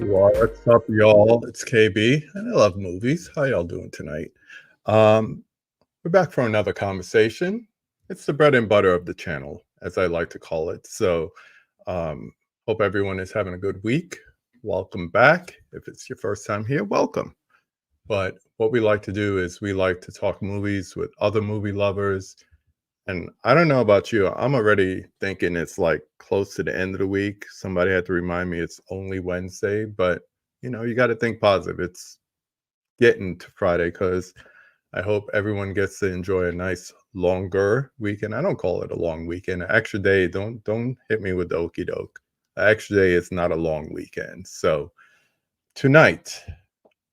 What's up, y'all? It's KB, and I love movies. How y'all doing tonight? Um, we're back for another conversation. It's the bread and butter of the channel, as I like to call it. So, um, hope everyone is having a good week. Welcome back. If it's your first time here, welcome. But what we like to do is we like to talk movies with other movie lovers. And I don't know about you. I'm already thinking it's like close to the end of the week. Somebody had to remind me it's only Wednesday, but you got to think positive. It's getting to Friday because I hope everyone gets to enjoy a nice longer weekend. I don't call it a long weekend. An extra day. Don't hit me with the okey doke. An extra day is not a long weekend. So tonight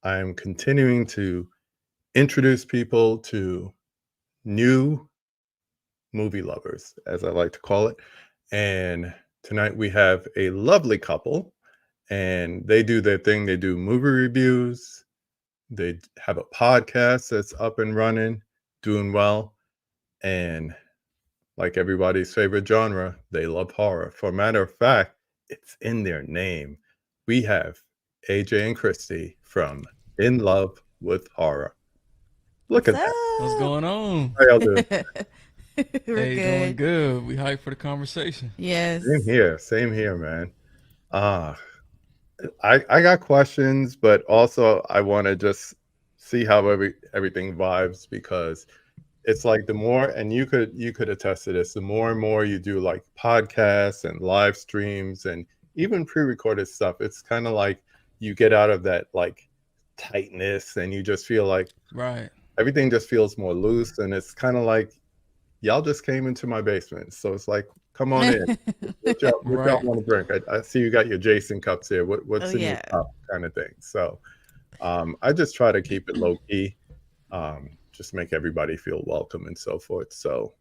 I'm continuing to introduce people to new movie lovers, as I like to call it. And tonight we have a lovely couple, and they do their thing. They do movie reviews. They have a podcast that's up and running, doing well. And like everybody's favorite genre, they love horror. For a matter of fact, it's in their name. We have AJ and Kristie from In Love with Horror. Look at that. What's going on? How y'all doing? Hey, doing good. We hyped for the conversation. Yes. Same here, man. Uh I got questions, but also I want to just see how everything vibes, because it's like the more, and you could attest to this, the more and more you do like podcasts and live streams and even pre-recorded stuff, it's kind of like you get out of that like tightness and you just feel like Right. everything just feels more loose, and it's kind of like y'all just came into my basement, so it's like, come on in. What y'all Right. want to drink? I see you got your Jason cups here. What's in your yeah. cup, kind of thing. So I just try to keep it low key, just make everybody feel welcome and so forth. So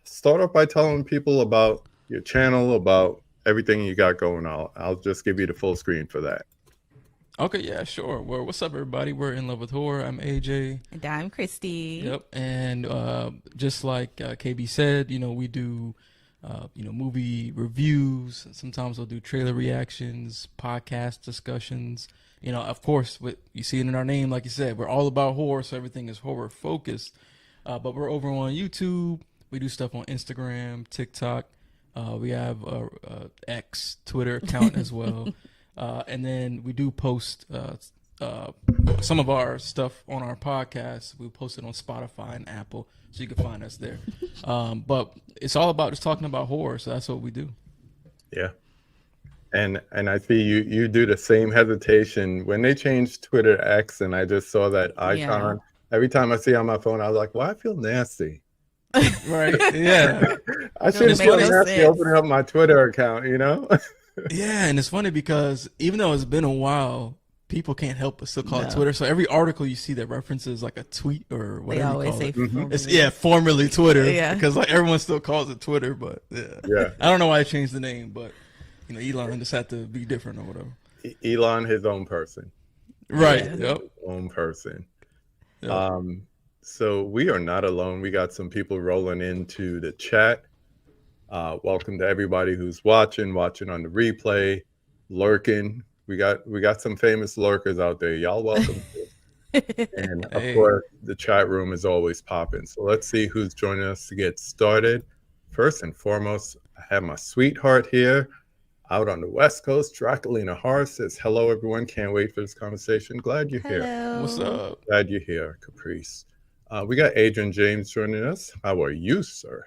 start off by telling people about your channel, about everything you got going on. I'll just give you the full screen for that. Okay, yeah, sure. Well, what's up, everybody? We're In Love with Horror. I'm AJ. And I'm Kristie. Yep. And just like KB said, we do, movie reviews. Sometimes we'll do trailer reactions, podcast discussions. Of course, you see it in our name, like you said, we're all about horror, so everything is horror focused. But we're over on YouTube. We do stuff on Instagram, TikTok. We have a X Twitter account as well. And then we do post some of our stuff on our podcast. We post it on Spotify and Apple, so you can find us there. But it's all about just talking about horror, so that's what we do. Yeah. And I see you do the same hesitation when they changed Twitter X, and I just saw that icon. Yeah. Every time I see it on my phone, I was like, "Why I feel nasty?" Right? Yeah. I should feel no nasty sense. opening up my Twitter account, Yeah, and it's funny because even though it's been a while, people can't help but still call it No. Twitter. So every article you see that references like a tweet or They whatever you always call say it, Mhm. it's formerly Twitter. Yeah. Because like everyone still calls it Twitter, but yeah. Yeah. I don't know why I changed the name, but Elon just had to be different or whatever. Elon, his own person. Right. Yeah. Yep. His own person. Yep. So we are not alone. We got some people rolling into the chat. Welcome to everybody who's watching on the replay, lurking. We got some famous lurkers out there. Y'all welcome. And of Hey. course, the chat room is always popping. So let's see who's joining us to get started. First and foremost, I have my sweetheart here out on the West Coast. Draculina Har says, hello, everyone. Can't wait for this conversation. Glad you're here. Hello. What's up? Glad you're here, Caprice. We got Adrian James joining us. How are you, sir?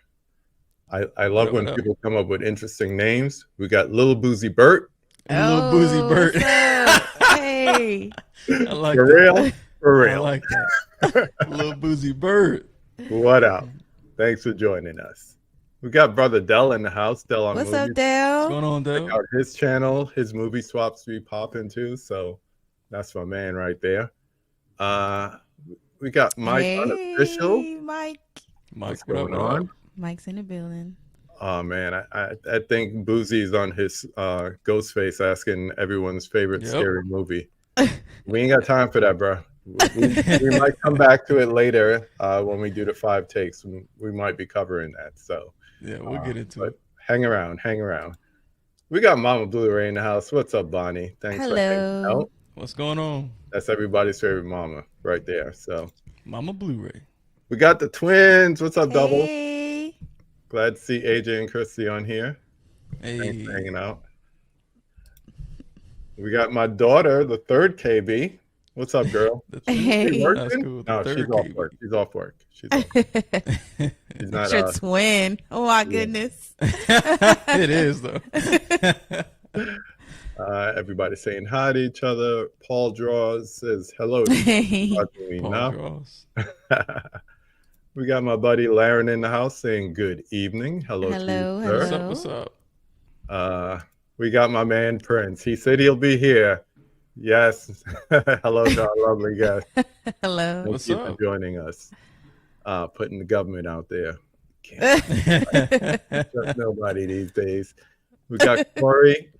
I love when What up? people come up with interesting names. We got Little Boozy Bert. Little Boozy Bert. What's up? Hey. I like For that. real? For I real. like that. Little Boozy Bert. What up? Thanks for joining us. We got Brother Dell in the house. Dell on What's movies. up, What's Dale? going on, Check Dale? out his channel. His movie swaps be popping too. So that's my man right there. We got Mike Unofficial. Hey, Mike. Mike, What's what up, going what up? on? Mike's in the building. Oh man, I think Boozy's on his Ghostface asking everyone's favorite Yep. scary movie. We ain't got time for that, bro. We might come back to it later when we do the 5 takes. We might be covering that. So Yeah, we'll get into but it. hang around. We got Mama Blu-ray in the house. What's up, Bonnie? Thanks for hanging Hello. out. What's going on? That's everybody's favorite mama right there. So Mama Blu-ray. we got the twins. What's up, Double? Hey. Glad to see AJ and Kristie on here. Thanks Hey. for hanging out. We got my daughter, the third KB. What's up, girl? Hey. She working? That's cool. The No, third she's off KB. work. She's off work. She's not. Your twin. Oh my goodness. It is though. Everybody saying hi to each other. Paul Draws says hello. To Hey. Paul Draws. We got my buddy Laren in the house saying good evening. Hello, Hello, to you, sir. hello. What's up? We got my man Prince. He said he'll be here. Yes. Hello to our lovely guest. Hello. Thank What's you up? for joining us. Putting the government out there. Can't trust nobody these days. We got Corey.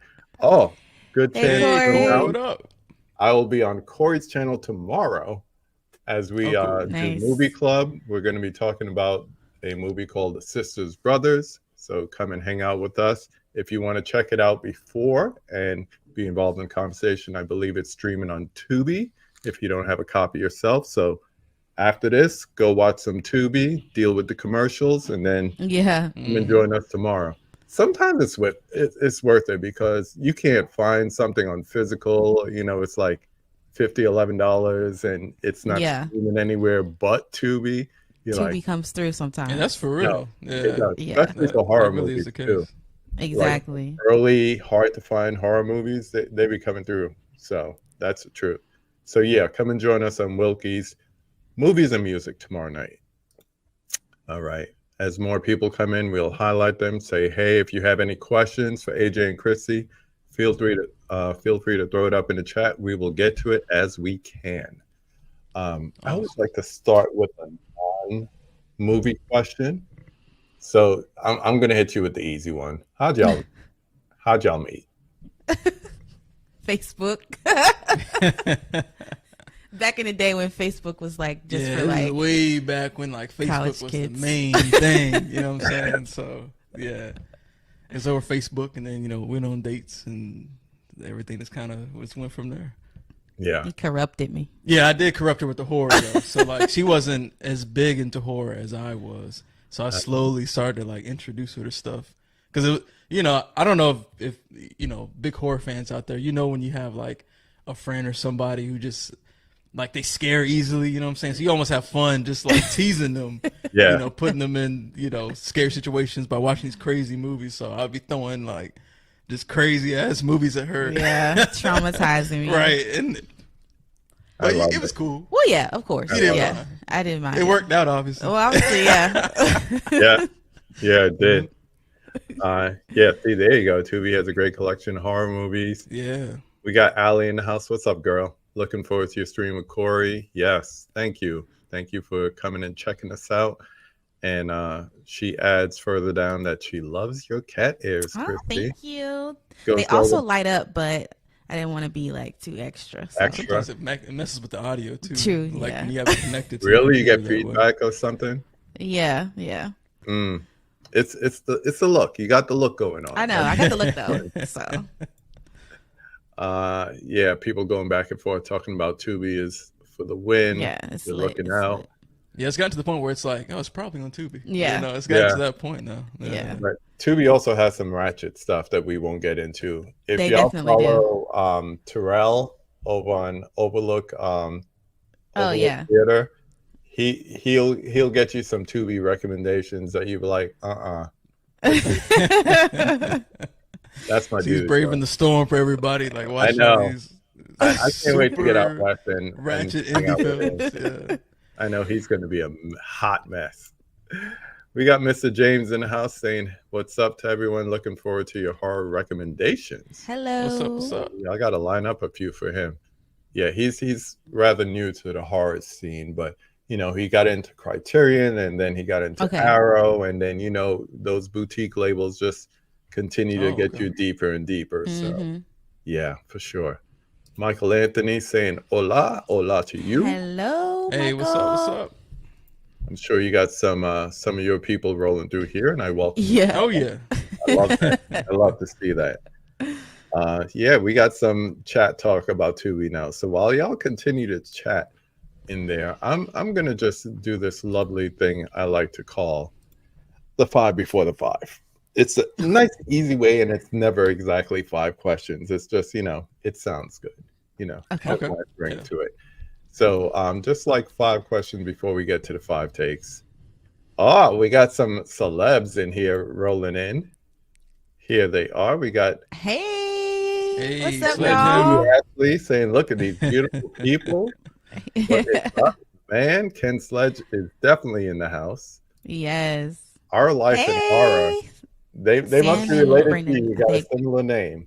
Oh, good Hey, chance. Corey. Corey, Now, what up? I will be on Corey's channel tomorrow as we Oh, cool. do Nice. movie club. We're going to be talking about a movie called The Sisters Brothers. So come and hang out with us. If you want to check it out before and be involved in the conversation, I believe it's streaming on Tubi if you don't have a copy yourself. So after this, go watch some Tubi, deal with the commercials, and then Yeah. come and join us tomorrow. Sometimes it's worth it because you can't find something on physical. You know, it's like $50, $11, and it's not Yeah. streaming anywhere but Tubi. You're Tubi like, comes through sometimes. And that's for real. it does, Yeah. especially for horror that really movies is the case. too. Exactly. Early, hard to find horror movies, they be coming through. So that's the truth. So yeah, come and join us on Wilkie's Movies and Music tomorrow night. All right. As more people come in, we'll highlight them. Say, hey, if you have any questions for AJ and Kristie, feel free to throw it up in the chat. We will get to it as we can. I always like to start with a non-movie question. So I'm gonna hit you with the easy one. How'd y'all meet? Facebook. Back in the day when Facebook was like just for this like is way back when like Facebook college was kids. the main thing. You know what I'm saying? So yeah, it's over Facebook, and then went on dates and everything. That's kind of what's went from there. Yeah. he corrupted me. Yeah, I did corrupt her with the horror though. So like she wasn't as big into horror as I was. So I slowly started to like introduce her to stuff. Because I don't know if big horror fans out there, when you have like a friend or somebody who just like they scare easily, you know what I'm saying? So you almost have fun just like teasing them, Yeah. putting them in, scary situations by watching these crazy movies. So I'll be throwing like just crazy ass movies at her. Yeah. Traumatizing me. Right. And I but love it was it. cool. Well, yeah, of course. You didn't Yeah. mind. I didn't mind. It worked out obviously. Well, obviously, yeah. Yeah, it did. Yeah, see, there you go. Tubi has a great collection of horror movies. Yeah. We got Allie in the house. What's up, girl? Looking forward to your stream with Corey. Yes, thank you. Thank you for coming and checking us out. And she adds further down that she loves your cat ears, Oh, Kristie. thank you. Go They tell also them light up, but I didn't want to be like too extra. So. extra. Sometimes it messes with the audio too. True, Like yeah. when you have it connected to Really, the you get computer that way. feedback or something? Yeah. It's the look. You got the look going on. I know. I got the look though. So Yeah, people going back and forth talking about Tubi is for the win. yeah, it's You're lit. looking It's out. lit. Yeah, it's gotten to the point where it's like, oh, it's probably on Tubi. Yeah. It's gotten Yeah. to that point now. Yeah. But Tubi also has some ratchet stuff that we won't get into. If They y'all definitely do. follow Terrell over on Overlook, Oh, Overlook yeah. Theater, he'll get you some Tubi recommendations that you'll be like, that's my She's dude. braving the storm for everybody. Like watching know. these I can't wait to get out super west and ratchet hang out with indie him. films. Yeah. I know he's going to be a hot mess. We got Mr. James in the house saying, what's up to everyone? Looking forward to your horror recommendations. Hello. What's up? I got to line up a few for him. Yeah, he's rather new to the horror scene, but he got into Criterion and then he got into Okay. Arrow, and then those boutique labels just continue to Oh, get okay. you deeper and deeper. So Mhm. yeah, for sure. Michael Anthony saying hola to you. Hello. Hey, what's Michael. up? What's up? I'm sure you got some of your people rolling through here, and I welcome. Yeah. Oh yeah. I love that. I love to see that. Yeah, we got some chat talk about Tubi now. So while y'all continue to chat in there, I'm gonna just do this lovely thing I like to call the 5 before the 5. It's a nice, easy way, and it's never exactly 5 questions. It's just, it sounds good, Okay. has a nice ring to it. So just like 5 questions before we get to the 5 takes. Oh, we got some celebs in here rolling in. Here they are. We got Hey, what's up, Sledge y'all? Hammer. Ashley saying, look at these beautiful people. What is up, man? Ken Sledge is definitely in the house. Yes. Our life in horror. They must be Sammy related to Brennan, you. You I got a think. similar name.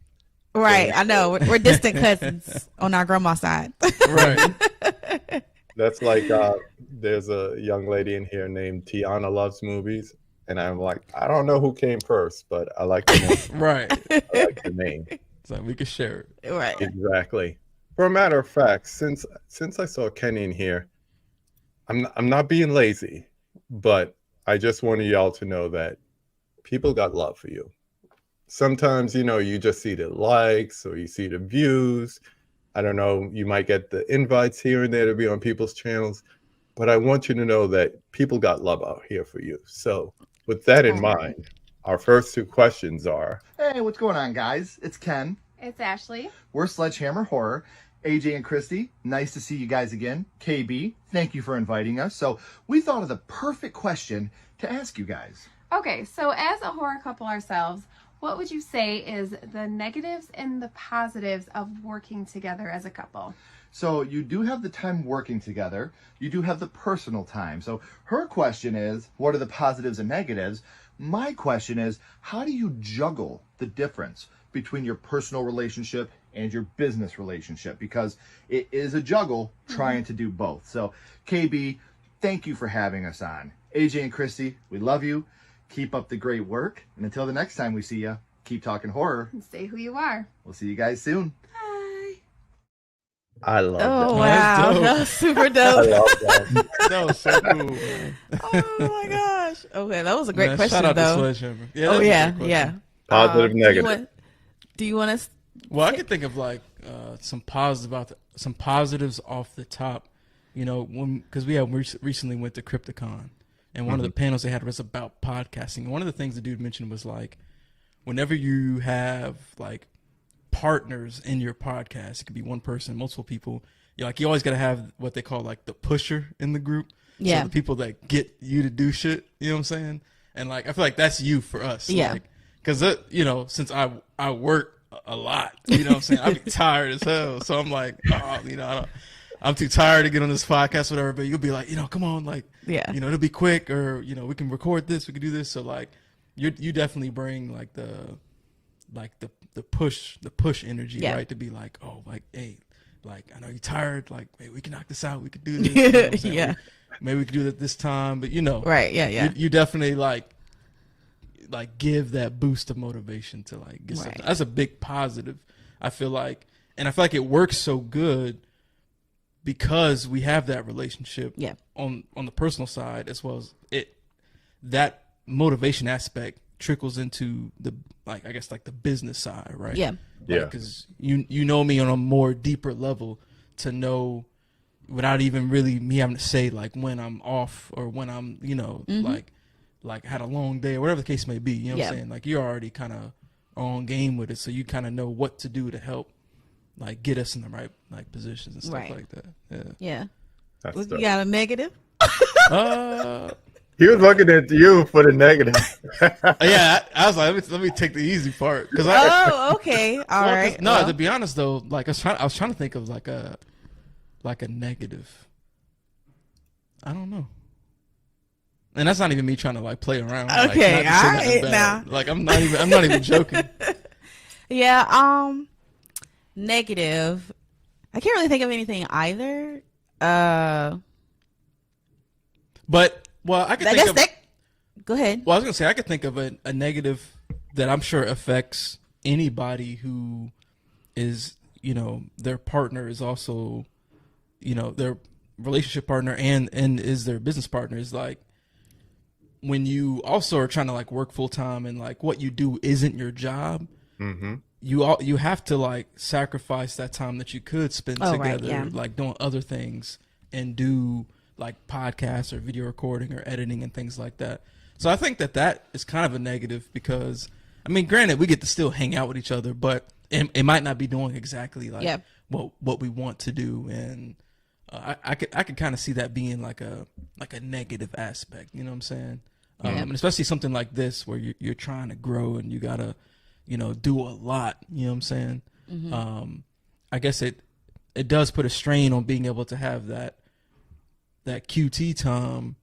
Right. I know. We're distant cousins on our grandma's side. Right. That's like there's a young lady in here named Tiana Loves Movies. And I'm like, I don't know who came first, but I like the name. Right. I like the name. So we can share it. Right. Exactly. For a matter of fact, since I saw Kenny in here, I'm not being lazy, but I just wanted y'all to know that people got love for you. Sometimes, you just see the likes or you see the views. I don't know, you might get the invites here and there to be on people's channels, but I want you to know that people got love out here for you. So with that in mind, our first 2 questions are, Hey, what's going on, guys? It's Ken. It's Ashley. We're Sledgehammer Horror. AJ and Kristie, nice to see you guys again. KB, thank you for inviting us. So we thought of the perfect question to ask you guys. Okay, so as a horror couple ourselves, what would you say is the negatives and the positives of working together as a couple? So you do have the time working together. You do have the personal time. So her question is, what are the positives and negatives? My question is, how do you juggle the difference between your personal relationship and your business relationship? Because it is a juggle trying to do both. So KB, thank you for having us on. AJ and Kristie, we love you. Keep up the great work. And until the next time we see you, keep talking horror. And stay who you are. We'll see you guys soon. Bye. I love Oh, that. wow. dope. That was super I dope. love that. That was so cool, man. Oh, my gosh. Okay, that was a great Man, question, shout out to though. Sledgehammer. Yeah, Oh, that's a yeah, great question. yeah. Positive, negative. Do you want to? Well, I could think of like some positives off the top. Because we have recently went to Crypticon, and one of the panels they had was about podcasting. One of the things the dude mentioned was like, whenever you have like partners in your podcast, it could be one person, multiple people. You always got to have what they call like the pusher in the group. Yeah. So the people that get you to do shit. You know what I'm saying? And like I feel like that's you for us. Yeah. Because since I work a lot, you know what I'm saying? I be tired as hell. So I'm like, I'm too tired to get on this podcast, whatever. But you'll be like, come on, like, Yeah. it'll be quick, or we can record this, we can do this. So like, you definitely bring like the push energy, Yeah. right? To be like, oh, like, hey, like I know you're tired, like, hey, we can knock this out, we could do this. You know what I'm saying? Yeah. Maybe we could do it this time, but Right. Yeah. Yeah. you definitely like give that boost of motivation to like get something. Right. That's a big positive. I feel like it works so good because we have that relationship Yeah. on the personal side, as well as that motivation aspect trickles into the like I guess like the business side, right? Yeah. Yeah. Because you know me on a more deeper level to know without even really me having to say like when I'm off or when I'm like had a long day or whatever the case may be. You know what I'm Yeah. saying? Like you're already kind of on game with it, so you kind of know what to do to help like get us in the right like positions and stuff Right. like that. Yeah. Yeah. That's You dope. got a negative? He was looking at you for the negative. Yeah, I was like, let me take the easy part because Oh, okay. All well, 'cause- right. No, Well, to be honest though, like I was trying to think of like a negative. I don't know. And that's not even me trying to like play around. Like, Okay, not to say all nothing right, bad. now. Like I'm not even joking. yeah. Negative. I can't really think of anything either. But well, I could I think guess of. that. Go ahead. Well, I was gonna say I could think of a negative that I'm sure affects anybody who is their partner is also their relationship partner and is their business partner is like when you also are trying to like work full time and like what you do isn't your job. Mm-hmm. you have to like sacrifice that time that you could spend Oh, together, right, yeah. like doing other things, and do like podcasts or video recording or editing and things like that. So I think that is kind of a negative because, I mean, granted, we get to still hang out with each other, but it might not be doing exactly like what we want to do, and I could kind of see that being like a negative aspect. You know what I'm saying? And especially something like this where you're trying to grow and you gotta, do a lot. You know what I'm saying? I guess it does put a strain on being able to have that QT time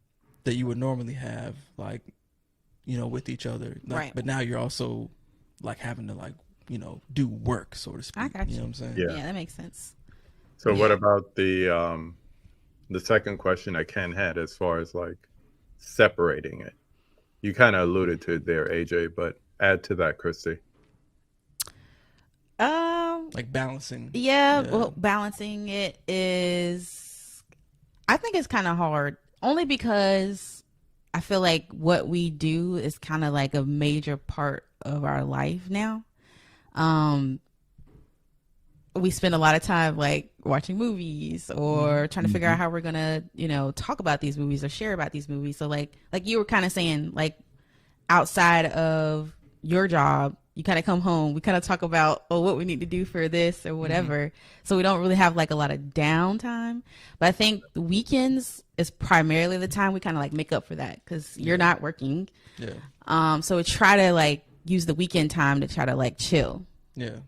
that you would normally have, like, with each other. Like, Right. But now you're also like having to like, do work, so to speak. I got You know you. what I'm saying? Yeah. That makes sense. So what about the second question that Ken had as far as like separating it? You kind of alluded to it there, AJ, but add to that, Kristie. Like balancing. Yeah, well, balancing it is, I think it's kind of hard, only because I feel like what we do is kind of like a major part of our life now. We spend a lot of time like watching movies or trying to figure out how we're gonna, talk about these movies or share about these movies. So like you were kind of saying, like outside of your job, you kind of come home, we kind of talk about what we need to do for this or whatever. So we don't really have like a lot of downtime. But I think the weekends is primarily the time we kind of like make up for that because you're not working. Yeah. So we try to like use the weekend time to try to like chill. Yeah.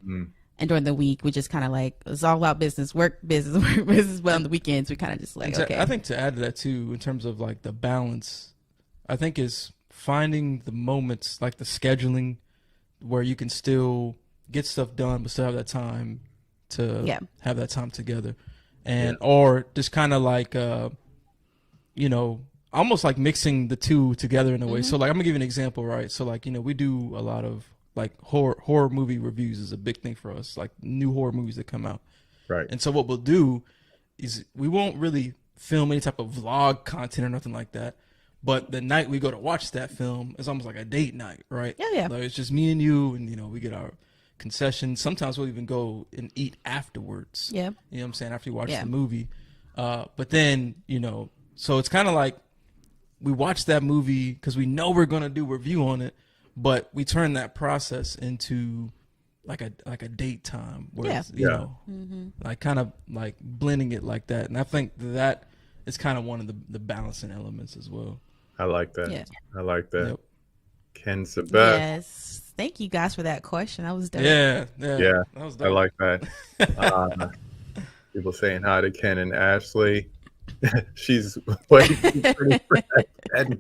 And during the week, we just kind of like, it's all about business, work business, work business. But on the weekends, we kind of just like, okay. I think to add to that too, in terms of like the balance, I think is finding the moments, like the scheduling, where you can still get stuff done, but still have that time to have that time together. And, or just kind of like, almost like mixing the two together in a way. So like, I'm gonna give you an example, right? So like, we do a lot of like horror movie reviews is a big thing for us, like new horror movies that come out. Right. And so what we'll do is we won't really film any type of vlog content or nothing like that. But the night we go to watch that film is almost like a date night, right? Yeah. Like it's just me and you, and we get our concessions. Sometimes we'll even go and eat afterwards. Yeah. You know what I'm saying? After you watch the movie. But then, so it's kind of like we watch that movie because we know we're gonna do a review on it, but we turn that process into like a date time where it's, like kind of like blending it like that. And I think that is kind of one of the balancing elements as well. I like that. Yeah. I like that. Yep. Ken's the best. Yes. Thank you guys for that question. That was dope. Yeah. Yeah, That was I dope. like that. People saying hi to Ken and Ashley. She's waiting pretty for that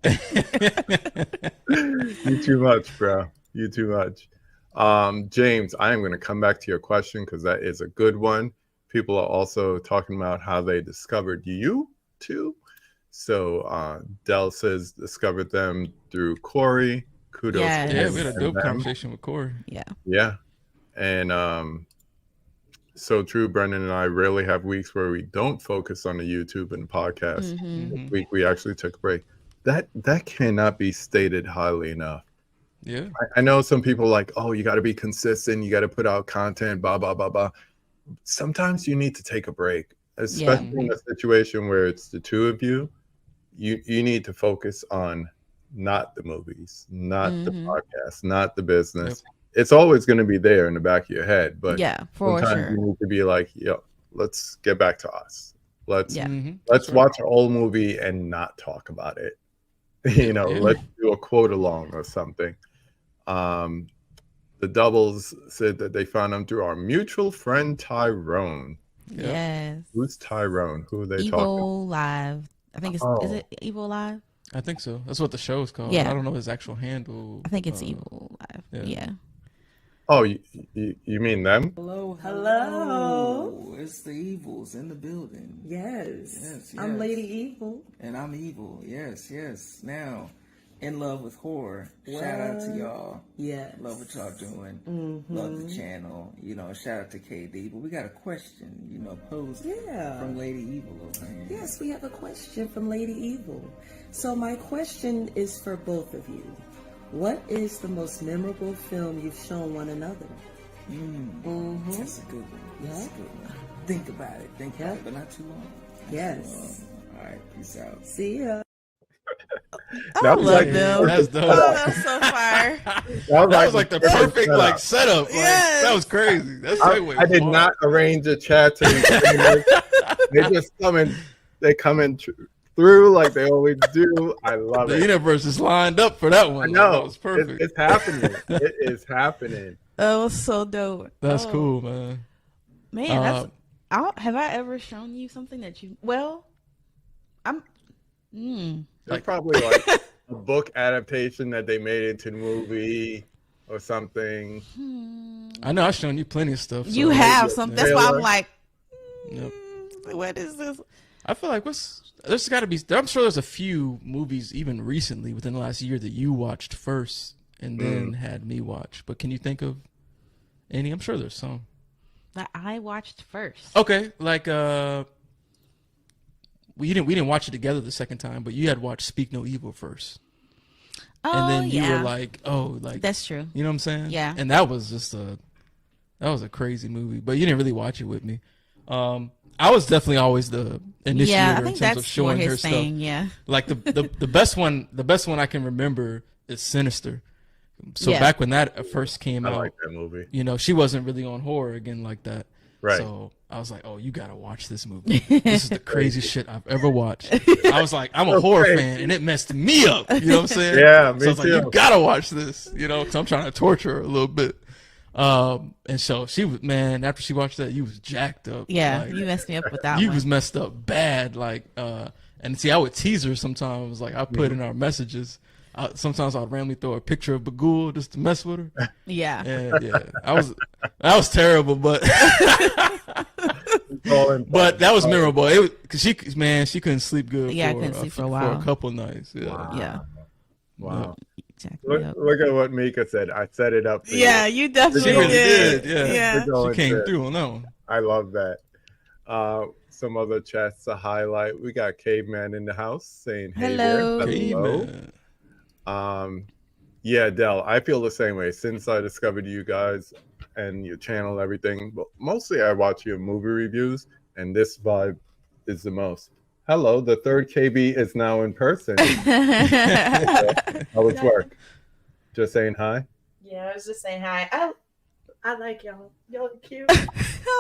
guy. You too much, bro. You too much. James, I am going to come back to your question because that is a good one. People are also talking about how they discovered you too. So Dell says discovered them through Corey. Kudos. Yes. to Yeah, him we had a and dope them. conversation with Corey. Yeah. Yeah. And so true. Brendan and I rarely have weeks where we don't focus on the YouTube and podcast. This week we actually took a break. That cannot be stated highly enough. Yeah. I know some people are like, oh, you got to be consistent. You got to put out content, blah, blah, blah, blah. Sometimes you need to take a break, especially in a situation where it's the two of you. You need to focus on not the movies, not the podcast, not the business. Yep. It's always going to be there in the back of your head, but Yeah, for sometimes sure. you need to be like, yo, let's get back to us. Let's That's watch an old movie and not talk about it. Let's do a quote along or something. The doubles said that they found them through our mutual friend Tyrone. Yes. Who's Tyrone? Who are they talking? Evil Live. I think it's, is it Evil Live? I think so. That's what the show is called. Yeah. I don't know his actual handle. I think it's Evil Live. Yeah. Oh, you mean them? Hello. It's the evils in the building. Yes. I'm Lady Evil. And I'm evil. Yes. Now, in love with horror. Shout out to y'all. Yes. Love what y'all doing. Love the channel. Shout out to KD. But we got a question, posed from Lady Evil over here. Yes, we have a question from Lady Evil. So my question is for both of you. What is the most memorable film you've shown one another? That's a good one. That's a good one. Think about it. Think about it, but not too long. Yes. All right, peace out. See ya. I That was love like- them. That's dope. Oh, that's so fire. That was like the perfect setup. like setup. Like, Yes. that was crazy. That's I segue. did not arrange a chat to they just come in. They come in through like they always do. I love The it. universe is lined up for that one. I know. That was perfect. It's happening. It is happening. That was so dope. That's Oh, cool, man. Man, have I ever shown you something that you? Well, I'm. It's probably like a book adaptation that they made into a movie or something. I know I've shown you plenty of stuff. So You have something. That's why I'm like, Yep. what is this? I feel like there's got to be. I'm sure there's a few movies even recently within the last year that you watched first and then had me watch. But can you think of any? I'm sure there's some. That I watched first. Okay, like we didn't watch it together the second time, but you had watched Speak No Evil first. Oh, And then you yeah. were like, oh, like That's true. you know what I'm saying? Yeah. And that was just a crazy movie, but you didn't really watch it with me. I was definitely always the initiator Yeah, I in think terms of that's more showing her his stuff. thing. Yeah. Like the best one I can remember is Sinister. So Yeah. back when that first came I out, like that movie. you know, she wasn't really on horror again like that. Right. So I was like, oh, you gotta watch this movie. This is the craziest shit I've ever watched. I was like, I'm a horror crazy. fan, and it messed me up. You know what I'm saying? Yeah, me so I was like, too. you gotta watch this. You know, because I'm trying to torture her a little bit. And so she was, man, after she watched that, you was jacked up. Yeah. Like, You messed me up with that you one. was messed up bad. Like, and see, I would tease her sometimes. Like, I put in our messages. Sometimes I'd randomly throw a picture of Bagul just to mess with her. Yeah. And yeah, that was terrible, but but that was memorable. It was, cause she couldn't sleep good. Yeah, I couldn't sleep for a while. For a couple nights. Yeah. Wow. Yeah. Wow. Jack me up. Look at what Mika said. I set it up for Yeah, you. you definitely She really did. did. Yeah. We're She came going to- through on that one. I love that. Some other chats to highlight. We got Caveman in the house saying, hey Hello. there. Hello. Caveman. Yeah, Del, I feel the same way since I discovered you guys and your channel, everything. But mostly I watch your movie reviews, and this vibe is the most. Hello, the third KB is now in person. How was work? Just saying hi. Yeah, I was just saying hi. I like y'all. Y'all are cute.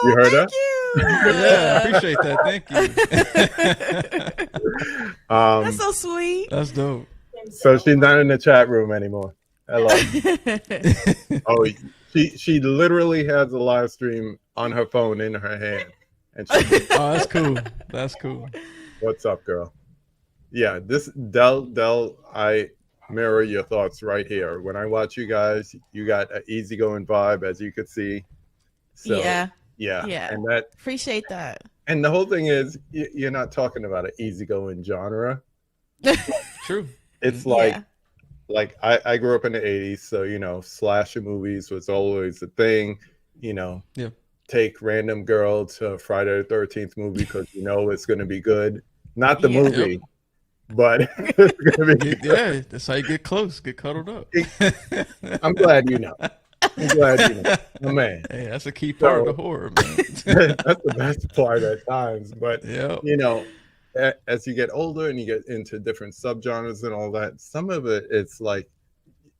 You heard her? Yeah, I appreciate that. Thank you. That's so sweet. That's dope. So she's not in the chat room anymore. Hello. Oh, she literally has a live stream on her phone in her hand. And she, Oh, that's cool. That's cool. what's up, girl? Yeah, this Del, I mirror your thoughts right here. When I watch you guys, you got an easygoing vibe, as you could see. So, Yeah. yeah, and that, Appreciate that. and the whole thing is, you're not talking about an easygoing genre. True. It's like, Yeah. like I grew up in the 80s, so you know, slasher movies was always a thing. You know, Yeah. take random girl to a Friday the 13th movie because you know it's going to be good. Not the Yeah. movie, but it's going to be good. Yeah, that's how you get close, get cuddled up. I'm glad you know. I'm glad you know. Oh, man. Hey, that's a key part of the horror, man. That's the best part at times. But, Yeah. you know, as you get older and you get into different subgenres and all that, some of it, it's like,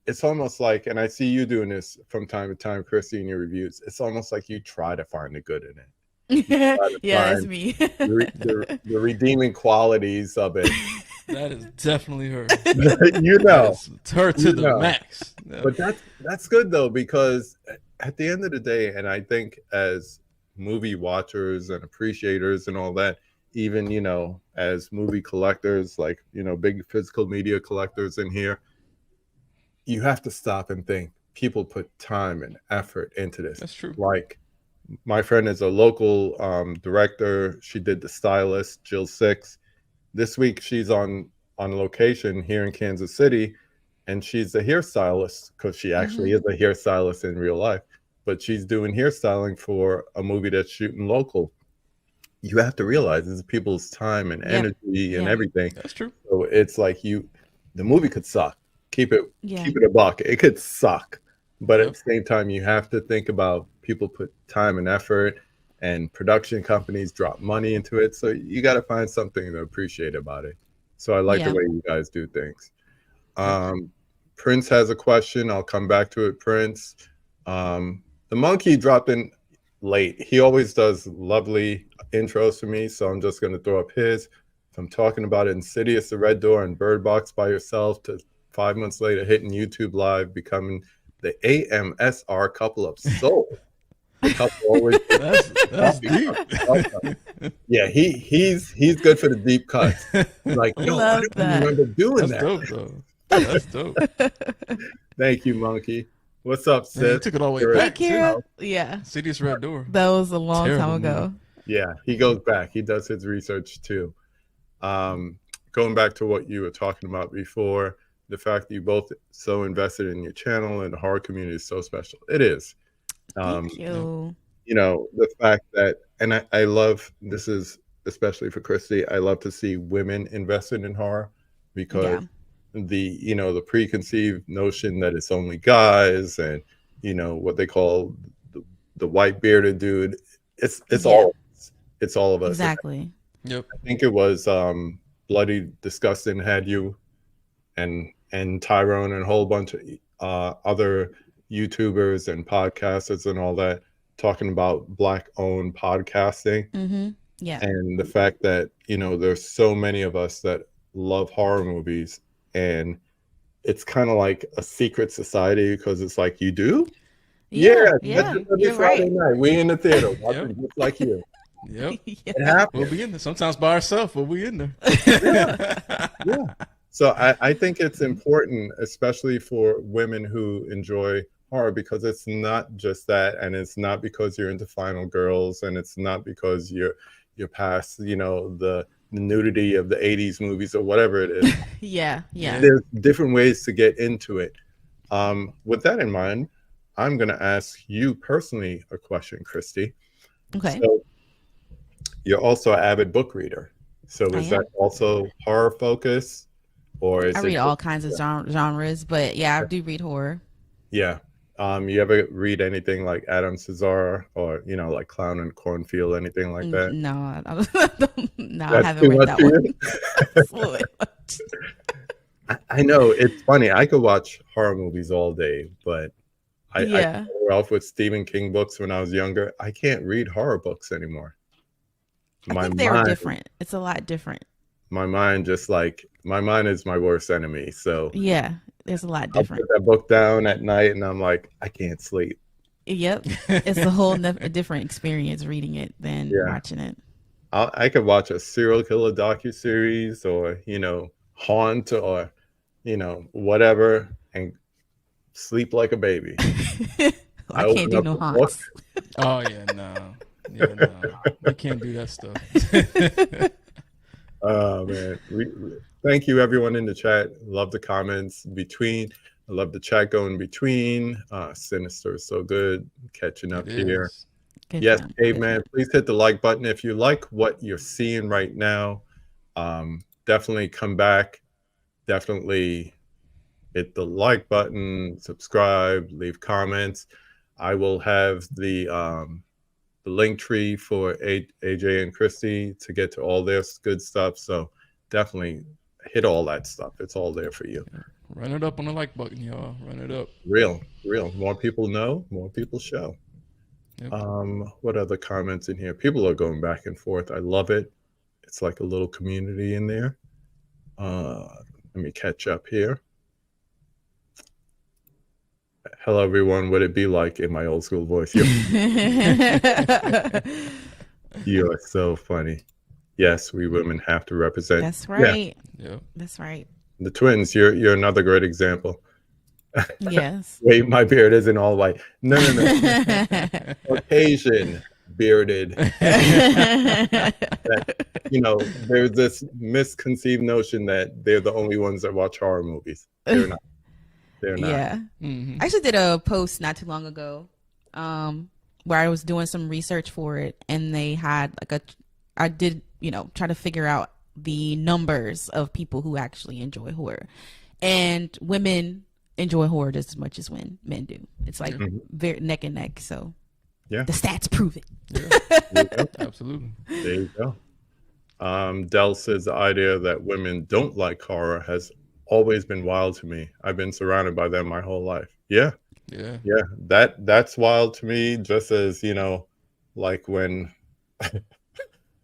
it's almost like, and I see you doing this from time to time, Kristie, in your reviews, it's almost like you try to find the good in it. Yeah, that's find me. The redeeming qualities of it. That is definitely her. You know. It's her to You the know. max. Yeah. But that's good though, because at the end of the day, and I think as movie watchers and appreciators and all that, even, you know, as movie collectors, like, you know, big physical media collectors in here, you have to stop and think. People put time and effort into this. That's true. Like, my friend is a local director. She did The Stylist, Jill Six. This week she's on location here in Kansas City, and she's a hairstylist because she actually is a hairstylist in real life. But she's doing hairstyling for a movie that's shooting local. You have to realize this is people's time and energy and everything. That's true. So it's like the movie could suck. keep it Yeah. keep it a buck. It could suck, but at Yep. the same time, you have to think about people put time and effort, and production companies drop money into it. So you got to find something to appreciate about it. So I like the Yeah. way you guys do things. Prince has a question. I'll come back to it, Prince. The monkey dropped in late. He always does lovely intros for me, so I'm just going to throw up his. From talking about Insidious, The Red Door, and Bird Box by yourself to 5 months later hitting YouTube Live, becoming the AMSR couple of soul. The couple always That's deep. yeah, he's good for the deep cuts. Like, yo, I Love don't that. remember doing That's that. dope, though. That's dope. Thank you, Monkey. What's up, Man, you sis? took it all the way You're- Hey, back, too. Kira. Yeah. City's Red Door. That was a long Terrible time ago. movie. Yeah, he goes back. He does his research too. Going back to what you were talking about before, the fact that you both so invested in your channel and the horror community is so special. It is. Thank you. You know, the fact that, and I love, this is especially for Kristie, I love to see women invested in horror, because the preconceived notion that it's only guys and, what they call the white bearded dude, it's all of us. It's all of us. Exactly. Yep. I think it was Bloody Disgusting had you and Tyrone and a whole bunch of other YouTubers and podcasters and all that talking about Black owned podcasting. Mm-hmm. Yeah. And the fact that, there's so many of us that love horror movies, and it's kind of like a secret society, because it's like, you do? Yeah. Every Friday night, we in the theater watching just like you. Yep. It happens. We'll be in there. Sometimes by ourselves, but we in there. Yeah. So I think it's important, especially for women who enjoy horror, because it's not just that, and it's not because you're into Final Girls, and it's not because you're past, the nudity of the 80s movies or whatever it is. Yeah. There's different ways to get into it. With that in mind, I'm going to ask you personally a question, Kristie. Okay. So you're also an avid book reader. So I is am. that also horror focused? Or is I it read all kinds of genres, but yeah, I do read horror. Yeah. You ever read anything like Adam Cesar, or like Clown and Cornfield, anything like that? No, I That's haven't too read much that for you? one. Absolutely not. I know, it's funny. I could watch horror movies all day, but I Yeah. grew up with Stephen King books when I was younger. I can't read horror books anymore. I think they were different. It's a lot different. My mind is my worst enemy. So Yeah, there's a lot I'll different. put that book down at night and I'm like, I can't sleep. Yep, it's a whole a different experience reading it than Yeah. watching it. I could watch a serial killer docuseries, or Haunt, or whatever, and sleep like a baby. I open can't do up no the book. haunts. Oh, yeah, no. Yeah, no. We can't do that stuff. Oh man, thank you everyone in the chat. Love the comments between. I love the chat going between. Sinister is so good. Catching up It here. is. Good Yes, job. caveman. Please hit the like button if you like what you're seeing right now. Definitely come back. Definitely hit the like button, subscribe, leave comments. I will have the link tree for AJ and Kristie to get to all their good stuff. So definitely hit all that stuff. It's all there for you. Run it up on the like button, y'all. Run it up. Real. More people know, more people show. Yep. What other comments in here? People are going back and forth. I love it. It's like a little community in there. Let me catch up here. Hello, everyone. What it be like in my old school voice? You are so funny. Yes, we women have to represent. That's right. Yeah. That's right. The twins. You're another great example. Yes. Wait, my beard isn't all white. No. Caucasian bearded. There's this misconceived notion that they're the only ones that watch horror movies. They're not. They're not. Yeah. Mm-hmm. I actually did a post not too long ago, where I was doing some research for it, and they had I did, try to figure out the numbers of people who actually enjoy horror. and women enjoy horror just as much as when men do. It's like very neck and neck. So Yeah. the stats prove it. There you go. Absolutely. There you go. Dell says the idea that women don't like horror has always been wild to me. I've been surrounded by them my whole life. Yeah. That's wild to me. Just as, like when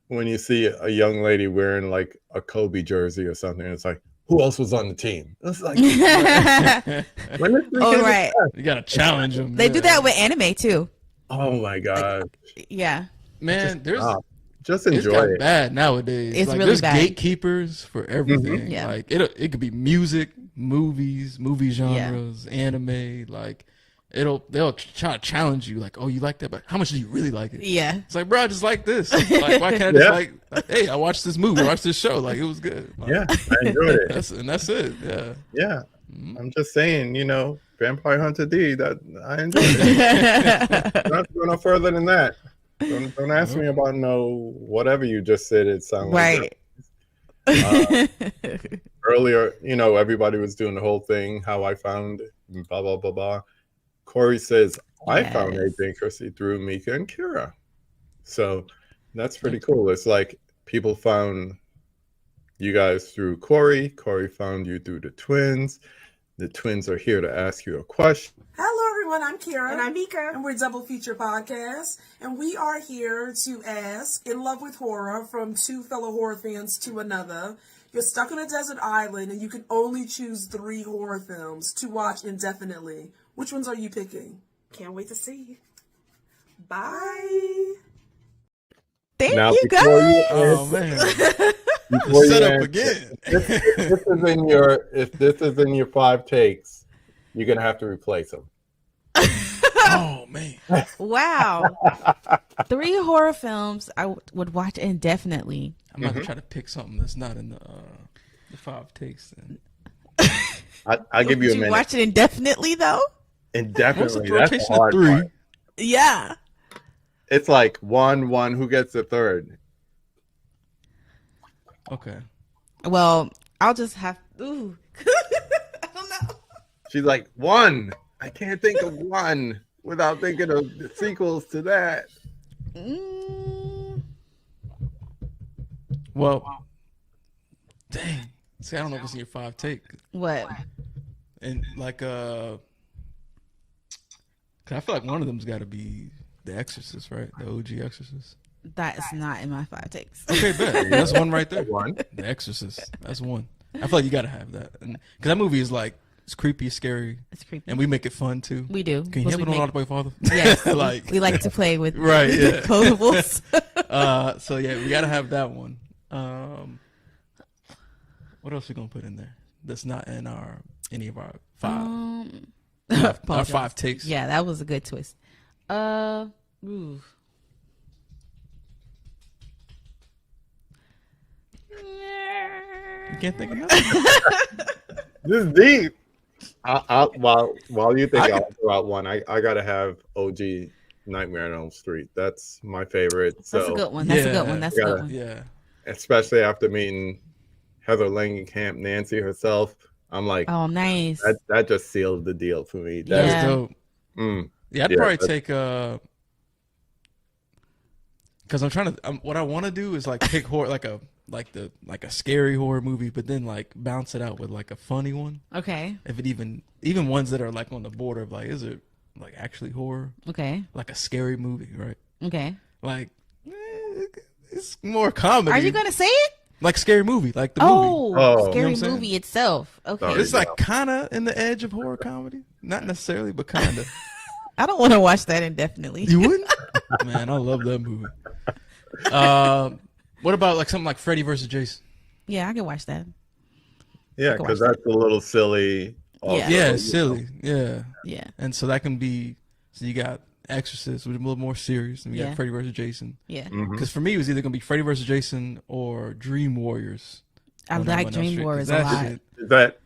when you see a young lady wearing like a Kobe jersey or something, it's like, who else was on the team? It's like, Oh, right. You gotta challenge them. They do that with anime too. oh my god, Yeah. Man, just it's enjoy gotten it. bad nowadays. It's like, really there's bad. gatekeepers for everything. Yeah. Like it could be music, movies, movie genres, anime. Like they'll try to challenge you. Like, oh, you like that, but how much do you really like it? Yeah. It's like, bro, I just like this. Like, why can't I just like, hey, I watched this movie, I watched this show, like it was good. Like, Yeah, I enjoyed it. That's it. Yeah. Yeah, I'm just saying, Vampire Hunter D. That I enjoyed it. Not to go no further than that. Don't ask me about whatever you just said. It sounded like Right. earlier. Everybody was doing the whole thing. How I found blah blah blah blah. Corey says I found AJ Kristie through Mika and Kira. So that's pretty cool. It's like people found you guys through Corey. Corey found you through the twins. The twins are here to ask you a question. Hello, everyone. I'm Kira. And I'm Mika. And we're Double Feature Podcast. And we are here to ask, in love with horror, from two fellow horror fans to another. You're stuck on a desert island and you can only choose 3 horror films to watch indefinitely. Which ones are you picking? Can't wait to see. Bye. Thank Now, you before guys. Oh man. Before you Set up answer, again. if this is in your 5 takes, you're gonna have to replace them. Oh man. Wow. 3 horror films I would watch indefinitely. I'm not gonna try to pick something that's not in the 5 takes. Then I'll give you a Would you minute. watch it indefinitely though? Indefinitely. What's the That's rotation the of hard 3? part. Yeah. It's like 1, who gets the third. Okay. Well, I'll just have. Ooh. I don't know. She's like 1. I can't think of 1 without thinking of the sequels to that. Well, dang. See, I don't know if it's in your 5 take. What? And like, 'cause I feel like one of them's got to be The Exorcist, right? The OG Exorcist. That is not in my 5 takes. Okay, bet. That's one right there. 1. The Exorcist. That's one. I feel like you got to have that. Because that movie is like, it's creepy, scary. It's creepy. And we make it fun too. We do. Can you help me know how to play Father? Yes. Like, we like to play with right, yeah. quotables. So yeah, we got to have that one. What else we going to put in there that's not in any of our 5? Our 5 takes. Yeah, that was a good twist. Ooh. You can't think of nothing. This is deep. While you think I'll throw out one, I gotta have OG Nightmare on Elm Street. That's my favorite. That's a good one. That's a good one. That's a good one. Yeah. Especially after meeting Heather Langenkamp, Nancy herself. I'm like, oh, nice. That just sealed the deal for me. That's dope. Yeah, I'd probably take because I'm trying to. What I want to do is like pick horror, like a scary horror movie, but then like bounce it out with like a funny one. Okay. If it even ones that are like on the border of like, is it like actually horror? Okay. Like a scary movie, right? Okay. Like it's more comedy. Are you gonna say it? Like scary movie, like the movie. Scary You know movie itself. Okay. It's like kind of in the edge of horror comedy, not necessarily, but kind of. I don't want to watch that indefinitely. You wouldn't? Man, I love that movie. What about like something like Freddy versus Jason? Yeah, I can watch that. Yeah, because that's a little silly. Yeah, it's silly. Yeah. Yeah. And so that can be. So you got Exorcist, which is a little more serious, and we got Freddy versus Jason. Yeah. Because for me, it was either gonna be Freddy versus Jason or Dream Warriors. I like Dream Warriors a lot.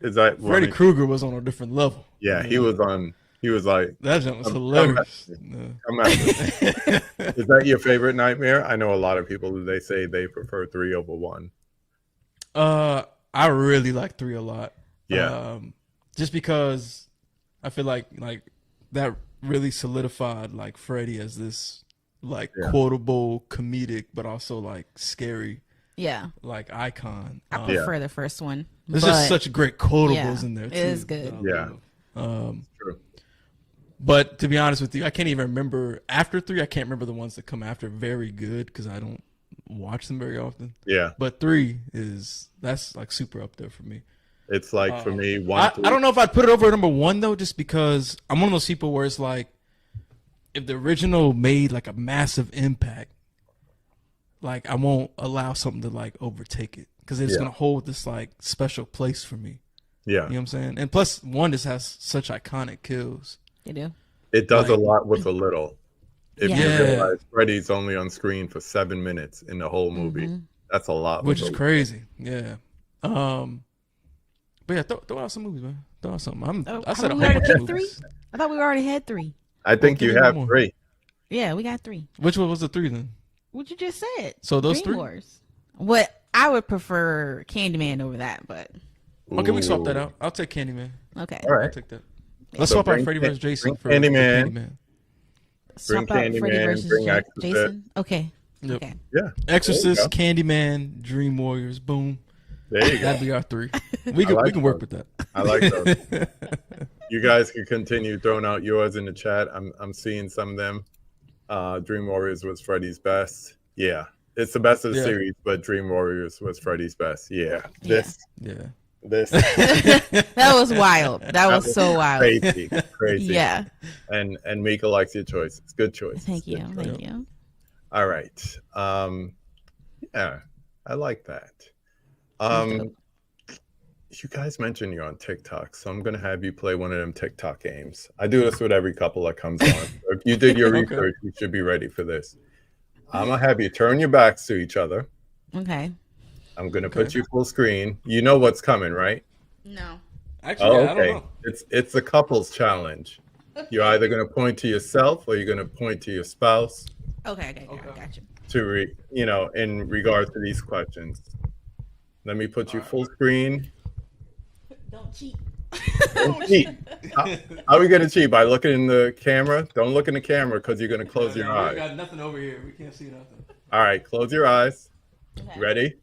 Is that Freddy Krueger was on a different level? Yeah, he was on. He was like, that was hilarious. Come at me. Is that your favorite Nightmare? I know a lot of people they say they prefer 3 over 1. I really like 3 a lot. Yeah. Just because I feel like that really solidified like Freddy as this like quotable, comedic, but also like scary, like icon. I prefer the first one. There's just such great quotables in there too. It is good. True. But to be honest with you, I can't even remember after 3. I can't remember the ones that come after very good because I don't watch them very often. Yeah. But 3 that's like super up there for me. It's like for me, I don't know if I'd put it over number 1 though, just because I'm one of those people where it's like, if the original made like a massive impact, like I won't allow something to like overtake it because it's gonna hold this like special place for me. Yeah. You know what I'm saying? And plus 1 just has such iconic kills. They do. It does a lot with a little. If you Yeah. realize Freddy's only on screen for 7 minutes in the whole movie, that's a lot. Which is crazy. Yeah. But yeah, throw out some movies, man. Throw out something. I said a whole bunch of movies. 3? I thought we already had 3. I think give you me have one more. 3. Yeah, we got 3. Which one was the 3 then? What you just said. So those Dream 3? Wars. What I would prefer Candyman over that, but Okay, we can swap that out. I'll take Candyman. okay. All right. I'll take that. Let's swap out Freddy vs. Jason for Candyman. Candyman. Swap out Freddy Candyman, versus bring Exorcist. Jason. Okay. Yep. Okay. Yeah. Exorcist, There Candyman, Dream Warriors, boom. There you go. That'd be our 3. We can work with that. I like those. You guys can continue throwing out yours in the chat. I'm seeing some of them. Dream Warriors was Freddy's best. Yeah. It's the best of the series, but Dream Warriors was Freddy's best. Yeah. This. That was wild. That was so wild. Crazy. Yeah. And Mika likes your choice. It's good choice. Thank you. Thank you. All right. Yeah, I like that. You guys mentioned you're on TikTok, so I'm gonna have you play one of them TikTok games. I do this with every couple that comes on. So if you did your research, you should be ready for this. I'm gonna have you turn your backs to each other. Okay. I'm gonna put you full screen. You know what's coming, right? No. Actually, I don't know. It's a couples challenge. You're either gonna point to yourself or you're gonna point to your spouse. Okay. Got you. In regards to these questions. Let me put you full screen. Don't cheat. Don't cheat. How are we going to cheat? By looking in the camera? Don't look in the camera because you're going to close your eyes. We got nothing over here. We can't see nothing. All right, close your eyes. Okay. Ready?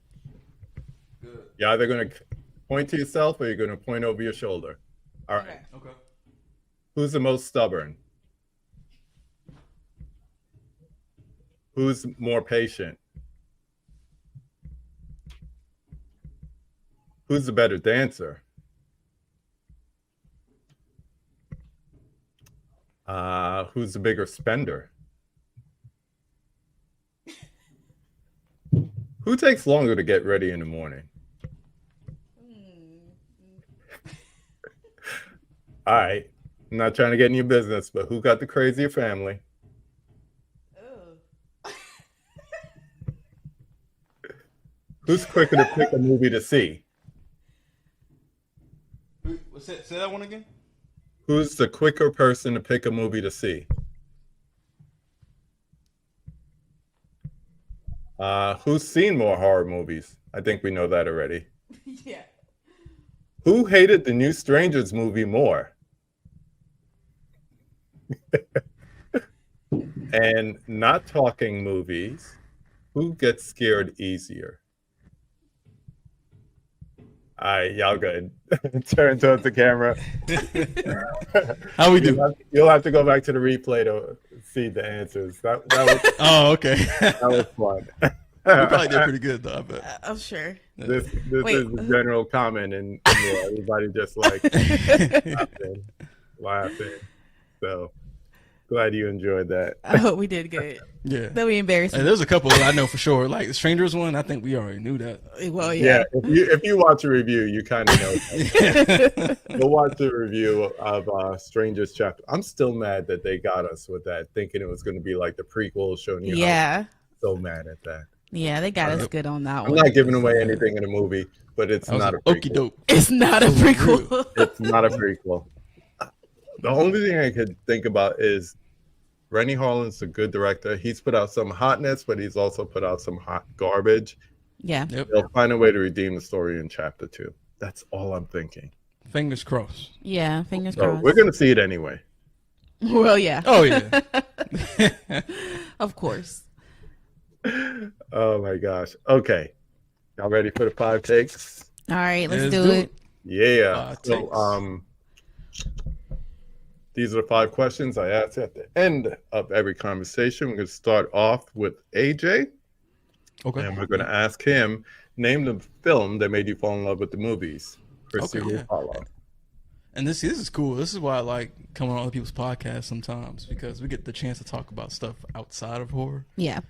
Good. You're either going to point to yourself or you're going to point over your shoulder. All right. Okay. Who's the most stubborn? Who's more patient? Who's the better dancer? Who's the bigger spender? Who takes longer to get ready in the morning? All right. I'm not trying to get in your business, but who got the crazier family? Who's quicker to pick a movie to see? Say that one again? Who's the quicker person to pick a movie to see? Who's seen more horror movies? I think we know that already. Yeah. Who hated the new Strangers movie more? And not talking movies, who gets scared easier? All right, y'all good. Turn towards the camera. How we do? You'll have to go back to the replay to see the answers. That was Oh, okay. that was fun. We probably did pretty good though, I bet. I'm sure. This Wait. is the general comment, and everybody just like laughing. So glad you enjoyed that. I hope we did good. Yeah. That we embarrassed. Hey, there's a couple I know for sure. Like the Strangers one, I think we already knew that. Well, Yeah, if you watch a review, you kind of know that. We'll watch the review of Strangers chapter. I'm still mad that they got us with that, thinking it was going to be like the prequel showing you. Yeah. So mad at that. Yeah, they got us good on that I'm one. not giving away anything in the movie, but it's not a Okie prequel. doke. It's not a prequel. It's not a prequel. The only thing I could think about is Rennie Harlan's a good director. He's put out some hotness, but he's also put out some hot garbage. Yeah. Yep. They'll find a way to redeem the story in chapter 2. That's all I'm thinking. Fingers crossed. Yeah, fingers So crossed. we're gonna see it anyway. Well, yeah. Oh yeah. Of course. Oh my gosh. Okay. Y'all ready for the 5 takes? All right, let's Let's do do it. Yeah. 5 So takes. these are the 5 questions I ask at the end of every conversation. We're gonna start off with AJ. Okay. And we're gonna ask him, name the film that made you fall in love with the movies. Kristie will follow. And this is cool. This is why I like coming on other people's podcasts sometimes, because we get the chance to talk about stuff outside of horror. Yeah.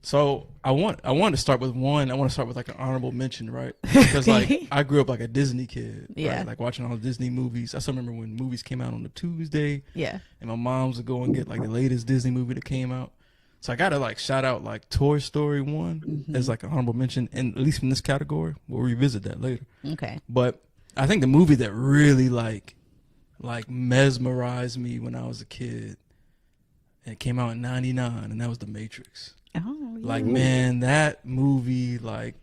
So I want to start with one. I want to start with like an honorable mention, right? Because like I grew up like a Disney kid, Yeah. right? Like watching all the Disney movies. I still remember when movies came out on a Tuesday. Yeah. And my moms would go and get like the latest Disney movie that came out. So I gotta like shout out like Toy Story 1 as like an honorable mention, and at least from this category. We'll revisit that later. Okay. But I think the movie that really like mesmerized me when I was a kid, and it came out in '99, and that was The Matrix. Oh, yeah. Like, man, that movie, like,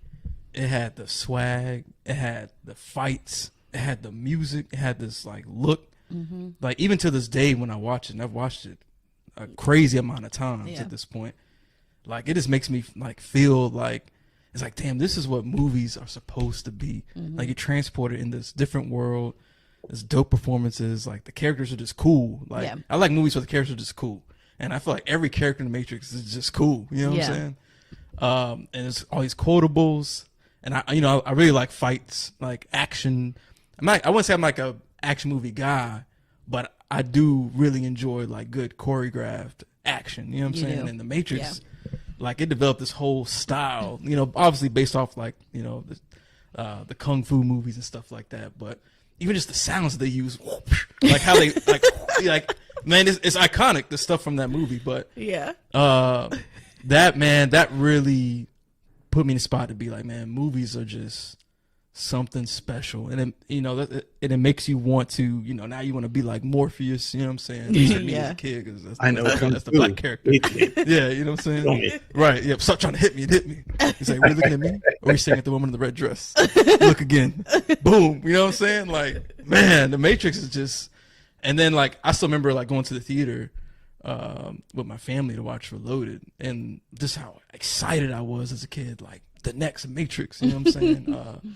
it had the swag, it had the fights, it had the music, it had this like look. Like even to this day when I watch it, and I've watched it a crazy amount of times at this point, like it just makes me like feel like it's like, damn, this is what movies are supposed to be. Like you're transported in this different world. There's dope performances. Like the characters are just cool. Like I like movies where the characters are just cool. And I feel like every character in the Matrix is just cool. You know what I'm saying? And there's all these quotables. And I really like fights, like action. I wouldn't say I'm like a action movie guy, but I do really enjoy like good choreographed action. You know what I'm saying? And the Matrix, like it developed this whole style, obviously based off like, the Kung Fu movies and stuff like that. But even just the sounds that they use, like how they like man, it's iconic, the stuff from that movie. But that really put me in the spot to be like, man, movies are just something special. And then, it makes you want to, now you want to be like Morpheus, you know what I'm saying? Me as a kid, because that's the black character. Yeah, you know what I'm saying? Right, yeah, stop trying to hit me. He's like, really looking at me? Or he's saying at the woman in the red dress. Look again. Boom, you know what I'm saying? Like, man, The Matrix is just, and then like, I still remember like going to the theater with my family to watch Reloaded, and just how excited I was as a kid, like the next Matrix, you know what I'm saying?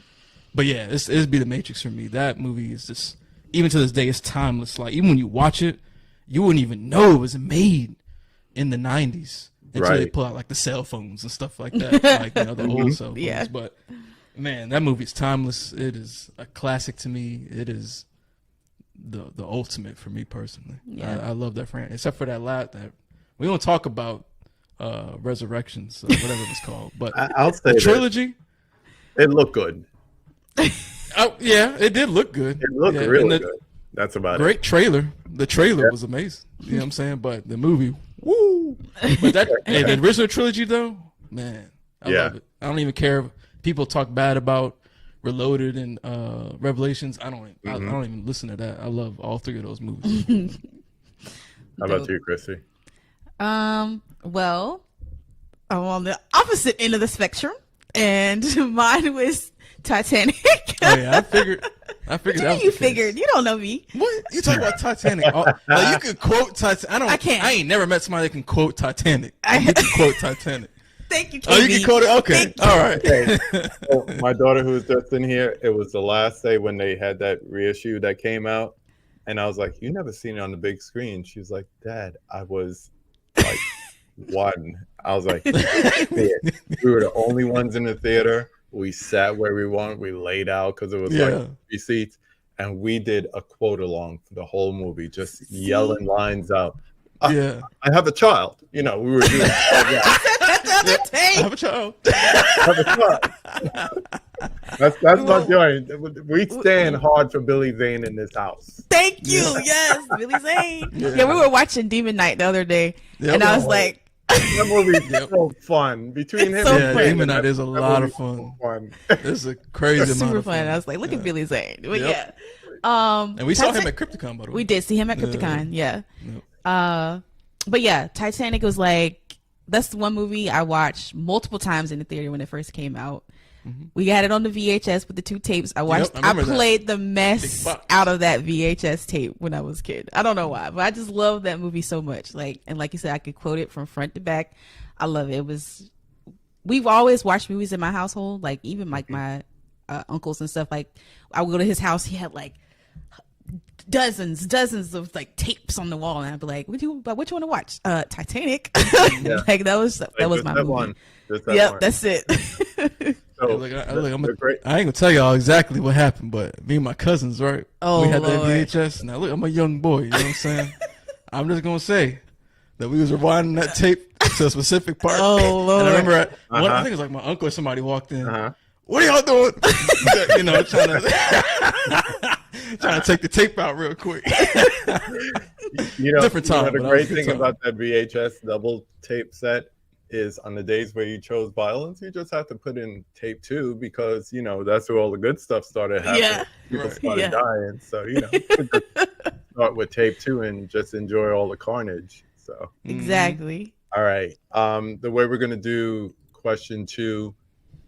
But yeah, it'd be The Matrix for me. That movie is just, even to this day, it's timeless. Like even when you watch it, you wouldn't even know it was made in the 90s until they pull out like the cell phones and stuff like that, like the old cell phones. Yeah. But man, that movie is timeless. It is a classic to me. It is the ultimate for me personally. Yeah. I love that franchise, except for that that we don't talk about Resurrections, whatever it's called. But I'll say the trilogy, it looked good. Oh yeah, it did look good. It looked really good. That's about great trailer. The trailer was amazing. You know what I'm saying? But the movie, woo! But that and the original trilogy though, man, I love it. I don't even care if people talk bad about Reloaded and Revelations. I don't even listen to that. I love all 3 of those movies. How about you, Kristie? Well, I'm on the opposite end of the spectrum, and mine was Titanic. Oh yeah, I figured. You figured. You don't know me. What you talking about Titanic? Like you can quote Titanic. I can't. I ain't never met somebody that can quote Titanic. You can quote Titanic. Thank you, KB. Oh, you can quote it. Okay, all right. So my daughter, who was just in here, it was the last day when they had that reissue that came out, and I was like, "You never seen it on the big screen?" She was like, "Dad, I was like 1." I was like, "We were the only ones in the theater. We sat where we wanted. We laid out because it was like 3 seats, and we did a quote along for the whole movie, just yelling lines out. I have a child. We were doing that. I have a child. That's my joint. We stand hard for Billy Zane in this house. Thank you. Yes, Billy Zane. Yeah, we were watching Demon Knight the other day, and I was like, that movie's so fun. Between him and Demon Knight is a lot of fun. It's a crazy amount super of fun. I was like, look at Billy Zane. But and we saw him at Crypticon, by the way. We did see him at Crypticon. But yeah, Titanic was like, that's the one movie I watched multiple times in the theater when it first came out. We got it on the VHS with the 2 tapes. I watched. I played the mess out of that VHS tape when I was a kid. I don't know why, but I just love that movie so much. Like you said, I could quote it from front to back. I love it. We've always watched movies in my household. Like even like my uncles and stuff. Like I would go to his house. He had like dozens of like tapes on the wall, and I'd be like, what you want to watch? Titanic. Like that was my movie. One. Yep, that's it. So, I ain't gonna tell y'all exactly what happened, but me and my cousins, right? Oh, we had Lord. that VHS. Now look, I'm a young boy. You know what I'm saying? I'm just gonna say that we was rewinding that tape to a specific part. Oh, Lord. And I remember, I think it was like my uncle or somebody walked in. What are y'all doing? You know, trying to take the tape out real quick. Different time. The great thing about that VHS double tape set is on the days where you chose violence, you just have to put in tape 2 because, you know, that's where all the good stuff started happening. Yeah. People started dying. So, you know, start with tape 2 and just enjoy all the carnage. So exactly. All right. The way we're going to do question 2,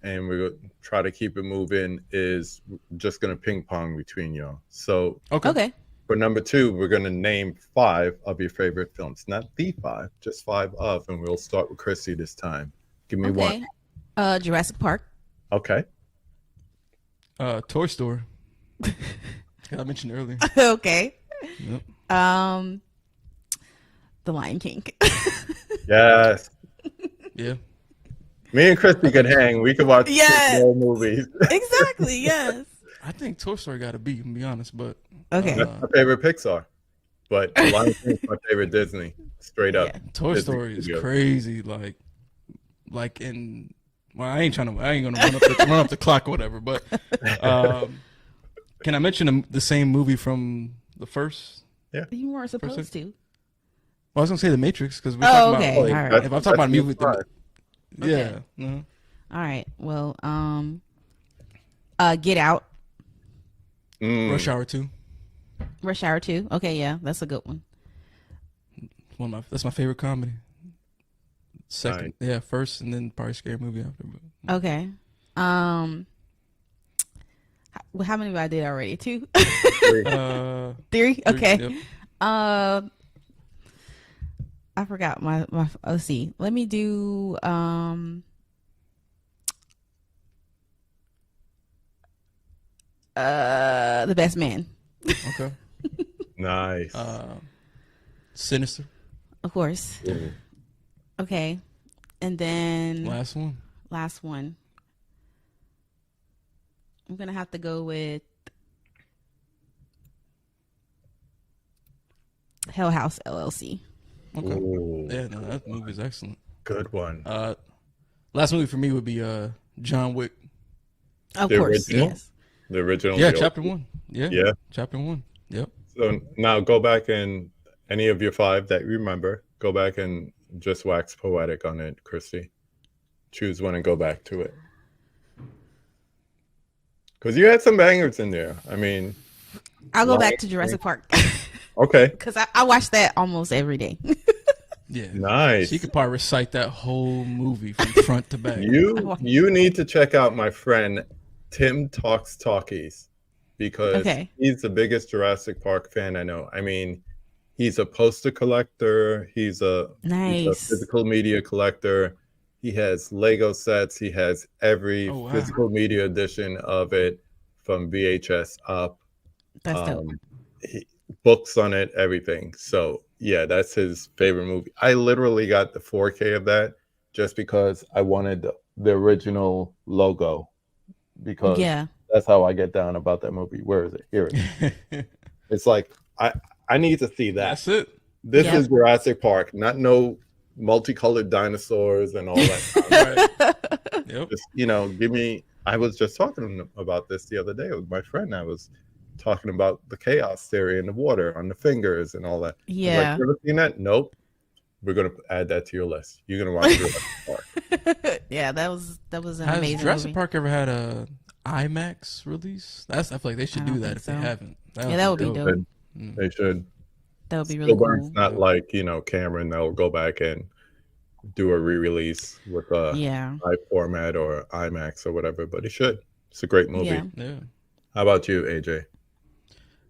and we're going to try to keep it moving, is just going to ping pong between y'all. So okay. For number 2, we're going to name 5 of your favorite films. Not the 5, just 5 of. And we'll start with Kristie this time. Give me one. Jurassic Park. Okay. Toy Story. I mentioned earlier. Okay. Yep. The Lion King. Yes. Yeah. Me and Kristie could hang. We could watch more movies. Exactly, yes. I think Toy Story got to be honest, but okay. That's my favorite Pixar, but Lion King is my favorite Disney. Straight up, Toy Disney Story is Studios. crazy. Like in. Well, I ain't gonna run up the clock or whatever. But can I mention the same movie from the first? Yeah, you weren't supposed to. Well, I was gonna say The Matrix because we're talking about. All right. If I'm talking about music, yeah. All right. Well, Get Out. Rush Hour 2. Rush Hour 2. Okay, yeah, that's a good one. That's my favorite comedy. Second, first, and then probably Scary Movie after. But. Okay. How many I did already? 2. 3. Okay. Yep. I forgot my. Let's see. Let me do. The Best Man. Okay. Nice. Sinister. Of course. Okay. And then Last one. I'm gonna have to go with Hell House LLC. Okay. Ooh. Yeah, no, that movie is excellent. Good one. Last movie for me would be John Wick. Of The course, original? yes. The original. Yeah, the chapter old- 1. Yeah. Yeah. Chapter 1. Yep. So now go back and any of your 5 that you remember, go back and just wax poetic on it, Kristie. Choose one and go back to it. Because you had some bangers in there. I mean, I'll go back to Jurassic Park okay. because I watch that almost every day. Yeah. Nice. So you could probably recite that whole movie from front to back. You need to check out my friend Tim Talks Talkies because he's the biggest Jurassic Park fan I know. I mean, he's a poster collector. He's a physical media collector. He has Lego sets. He has every physical media edition of it from VHS up. That's dope. Books on it, everything. So yeah, that's his favorite movie. I literally got the 4K of that just because I wanted the original logo because that's how I get down about that movie. Where is it? Here it is. It's like I need to see that. That's it. This is Jurassic Park, not no multicolored dinosaurs and all that. Yep. Just, give me. I was just talking about this the other day with my friend. I was talking about the chaos theory in the water on the fingers and all that. Yeah. You ever seen that? Nope. We're gonna add that to your list. You're gonna watch Jurassic Park. Yeah, that was an Has amazing Jurassic movie. Park ever had a IMAX release? I feel like they should do that if they haven't. That would be dope. They should. That would be really Spielberg's cool. not like Cameron. They'll go back and do a re-release with a Yeah. high format or IMAX or whatever, but he should. It's a great movie. Yeah. Yeah. How about you, AJ?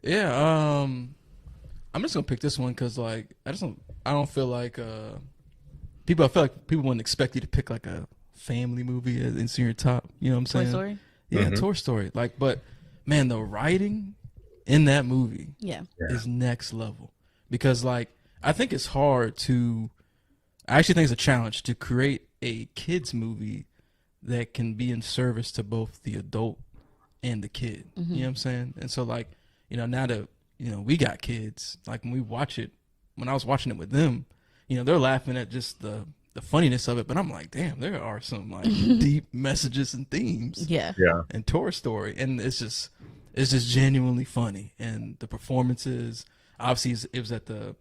Yeah. I'm just gonna pick this one because like I don't feel like people. I feel like people wouldn't expect you to pick like a family movie in your top. You know what I'm Toy saying? Story. Yeah, Toy Story. Like, but man, the writing in that movie Yeah. is next level because like I think it's hard to. I actually think it's a challenge to create a kids movie that can be in service to both the adult and the kid. You know what I'm saying? And so like, now that, we got kids, like when we watch it, when I was watching it with them, they're laughing at just the funniness of it, but I'm like, damn, there are some like deep messages and themes Yeah. Yeah. in Toy Story. And it's just genuinely funny. And the performances, obviously it was at the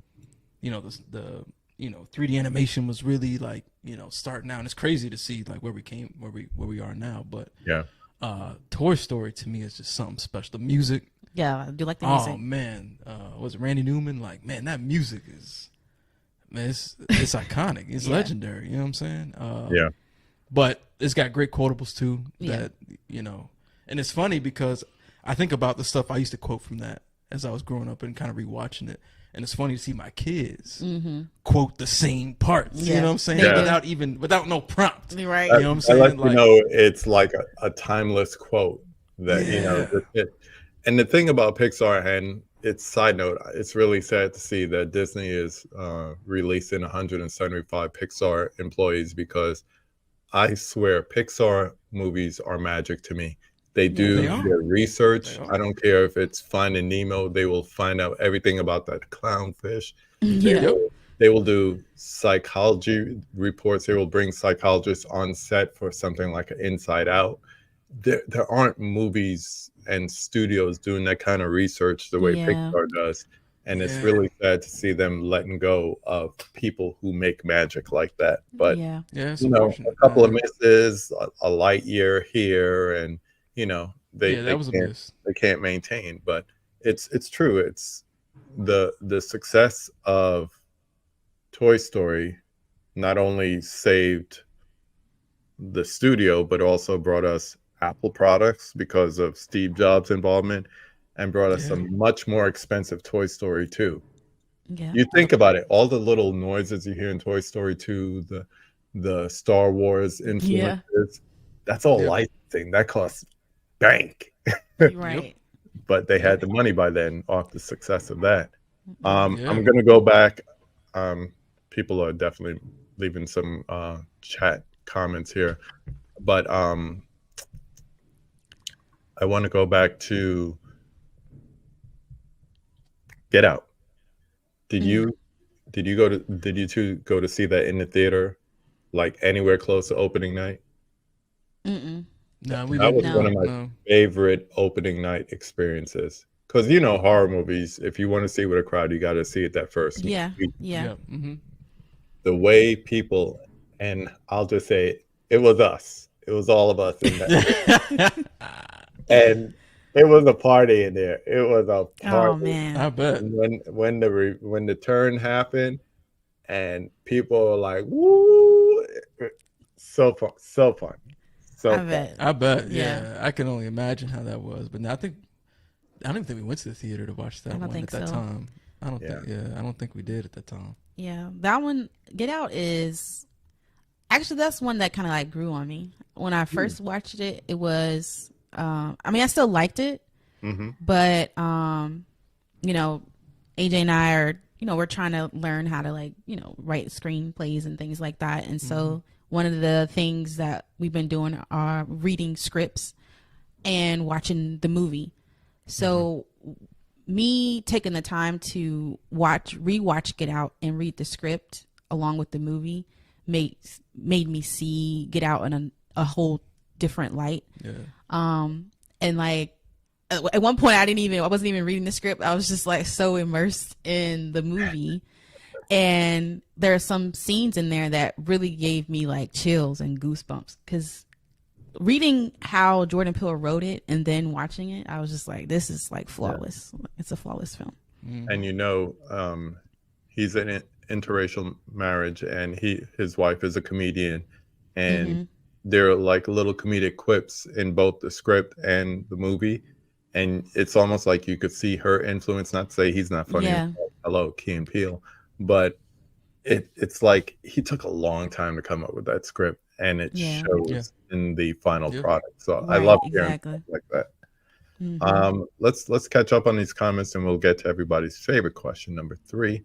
3D animation was really like, starting out. And it's crazy to see like where we are now. But Yeah. Toy Story to me is just something special. The music. Yeah, I do like the music. Oh man, was it Randy Newman? Like, man, that music is, man, it's iconic. It's legendary. You know what I'm saying? Yeah. But it's got great quotables too. Yeah. That and it's funny because I think about the stuff I used to quote from that as I was growing up and kind of rewatching it. And it's funny to see my kids quote the same parts. Yeah. You know what I'm saying? Yeah. without no prompt. Right. You know what I'm saying? I like to know it's like a timeless quote that and the thing about Pixar, and it's side note, it's really sad to see that Disney is releasing 175 Pixar employees because I swear Pixar movies are magic to me. They do their research. I don't care if it's Finding Nemo. They will find out everything about that clownfish. Yeah. They will do psychology reports. They will bring psychologists on set for something like Inside Out. There aren't movies and studios doing that kind of research the way Pixar does. And it's really sad to see them letting go of people who make magic like that. But, it's a couple of misses, a light year here, and, they can't maintain. But it's true. It's the success of Toy Story not only saved the studio, but also brought us Apple products because of Steve Jobs' involvement, and brought us some much more expensive Toy Story 2. Yeah. You think about it, all the little noises you hear in Toy Story 2, the Star Wars influences, that's all licensing. That costs bank. Right. But they had the money by then off the success of that. I'm going to go back. People are definitely leaving some chat comments here. But I want to go back to Get Out. Did you two go to see that in the theater, like anywhere close to opening night? Mm-mm. No, we That didn't. was one of my favorite opening night experiences. Because horror movies, if you want to see with a crowd, you got to see it that first. Yeah. The way people, and I'll just say it was us. It was all of us in that. And it was a party in there. It was a party. Oh man, I bet. When the turn happened, and people were like, "Woo!" So fun, so fun, so fun. I bet. Yeah, I can only imagine how that was. But I don't think we went to the theater to watch that one at that time. I don't think we did at that time. Yeah, that one, Get Out, is actually that's one that kind of like grew on me when I first watched it. It was. I still liked it, but AJ and I are, we're trying to learn how to write screenplays and things like that. And so one of the things that we've been doing are reading scripts and watching the movie. So me taking the time to rewatch Get Out and read the script along with the movie made me see Get Out in a whole different light. And like at one point I wasn't even reading the script. I was just like so immersed in the movie. And there are some scenes in there that really gave me like chills and goosebumps, because reading how Jordan Peele wrote it and then watching it, I was just like, this is like flawless. It's a flawless film. And he's in interracial marriage, and his wife is a comedian, and there are like little comedic quips in both the script and the movie, and it's almost like you could see her influence. Not to say he's not funny. Yeah. Hello, Key and Peele, but it's like he took a long time to come up with that script, and it shows in the final product. So I love hearing stuff like that. Let's catch up on these comments, and we'll get to everybody's favorite question, number 3.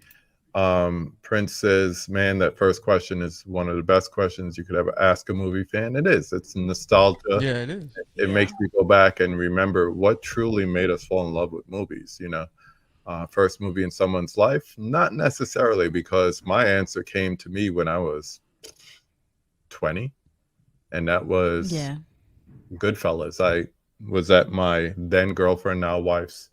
Prince says, man, that first question is one of the best questions you could ever ask a movie fan. It is. It's nostalgia. Yeah, it is. It makes you go back and remember what truly made us fall in love with movies, you know. First movie in someone's life? Not necessarily, because my answer came to me when I was 20, and that was Goodfellas. I was at my then girlfriend, now wife's